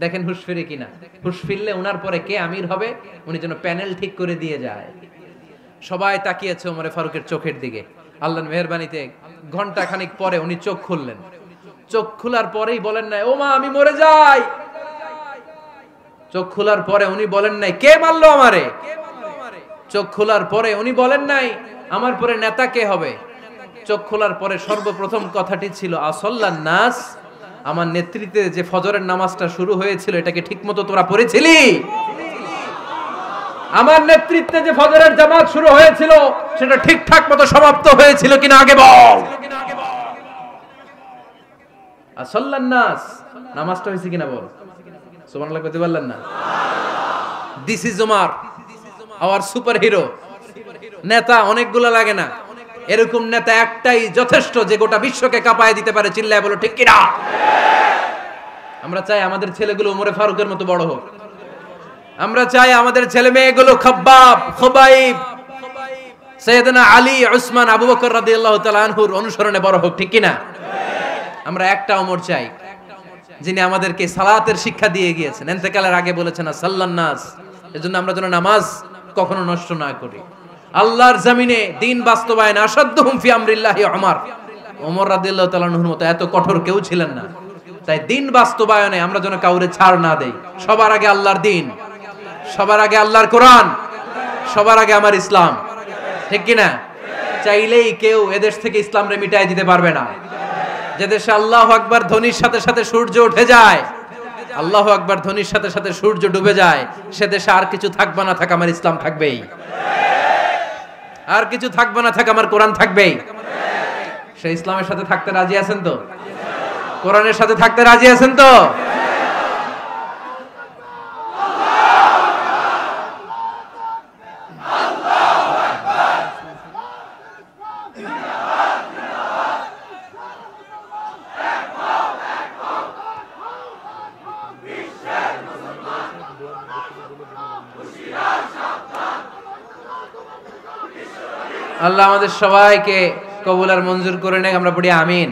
দেখেন হুঁশ ফিরে কিনা। হুঁশ ফিরলে ওনার পরে কে আমির হবে, উনি যেন প্যানেল ঠিক করে দিয়ে যায়। সবাই তাকিয়েছে ওমরে ফারুকের চোখের দিকে। আল্লাহর মেহেরবানিতে ঘন্টা খানিক পরে উনি চোখ খুললেন। চোখ খোলার পরেই বলেন নাই, ও মা আমি মরে যাই। চোখ খোলার পরে উনি বলেন নাই, কে মারলো আমারে। চোখ খোলার পরে উনি বলেন নাই, আমার পরে নেতা কে হবে। চোখ খোলার পরে সর্বপ্রথম কথাটি ছিল, আসল্লান নাস, আমার নেতৃত্বে যে ফজরের নামাজটা শুরু হয়েছিল, এটাকে ঠিকমতো তোরা পড়েছিলি? আমার নেতৃত্বে যে ফজরের জামাত শুরু হয়েছিল, সেটা ঠিকঠাক মতো সমাপ্ত হয়েছিল কিনা আগে বল। আসল্লান নাস, নামাজটা হয়েছে কিনা বল। সুবহানাল্লাহ কইতে পারলেন না? This is Omar, hour super hero. নেতা অনেকগুলো লাগে না, এরকম নেতা একটাই যথেষ্ট, যে গোটা বিশ্বকে কাঁপায় দিতে পারে। চিল্লায় বলো ঠিক কিনা? আমরা চাই আমাদের ছেলেগুলো ওমরে ফারুকের মতো বড় হোক। আমরা চাই আমাদের ছেলে মেয়েগুলো খাব্বাব, খুবাইব, সাইয়েদনা আলী, উসমান, আবু বকর রাদিয়াল্লাহু তাআলা আনহুর অনুসরণে বড় হোক, ঠিক কিনা? আমরা একটা ওমর চাই, যিনি আমাদেরকে সালাতের শিক্ষা দিয়ে গিয়েছেন, ইন্তেকালের আগে বলেছেন সাল্লান নাস। এজন্য আমরা যেন নামাজ কখনো নষ্ট না করি। আল্লাহর জমিনে দিন বাস্তবায়নে আসাদ্দুহুম ফি আমরিল্লাহি ওমর রাদিয়াল্লাহু তাআলা আনহুর মতো এত কঠোর কেউ ছিলেন না। তাই দিন বাস্তবায়নে আমরা যেন কাউরে ছাড় না দেই। সবার আগে আল্লাহর দিন, সবার আগে আল্লাহর কোরআন, সবার আগে আমার ইসলাম, ঠিক কিনা? চাইলেই কেউ এদেশ থেকে ইসলামরে মিটাই দিতে পারবে না। যে দেশে আল্লাহু আকবার ধ্বনির সাথে সাথে সূর্য উঠে যায়, আল্লাহু আকবার ধ্বনির সাথে সাথে সূর্য ডুবে যায়, সে দেশে আর কিছু থাকবে না থাক, আমার ইসলাম থাকবেই। আর কিছু থাকবে না থাক, আমার কোরআন থাকবেই। সে ইসলামের সাথে থাকতে রাজি আছেন তো? কোরআনের সাথে থাকতে রাজি আছেন তো? আল্লাহ আমাদের সবাইকে কবুল আর মঞ্জুর করে নেয়। আমরা পড়ি আমিন।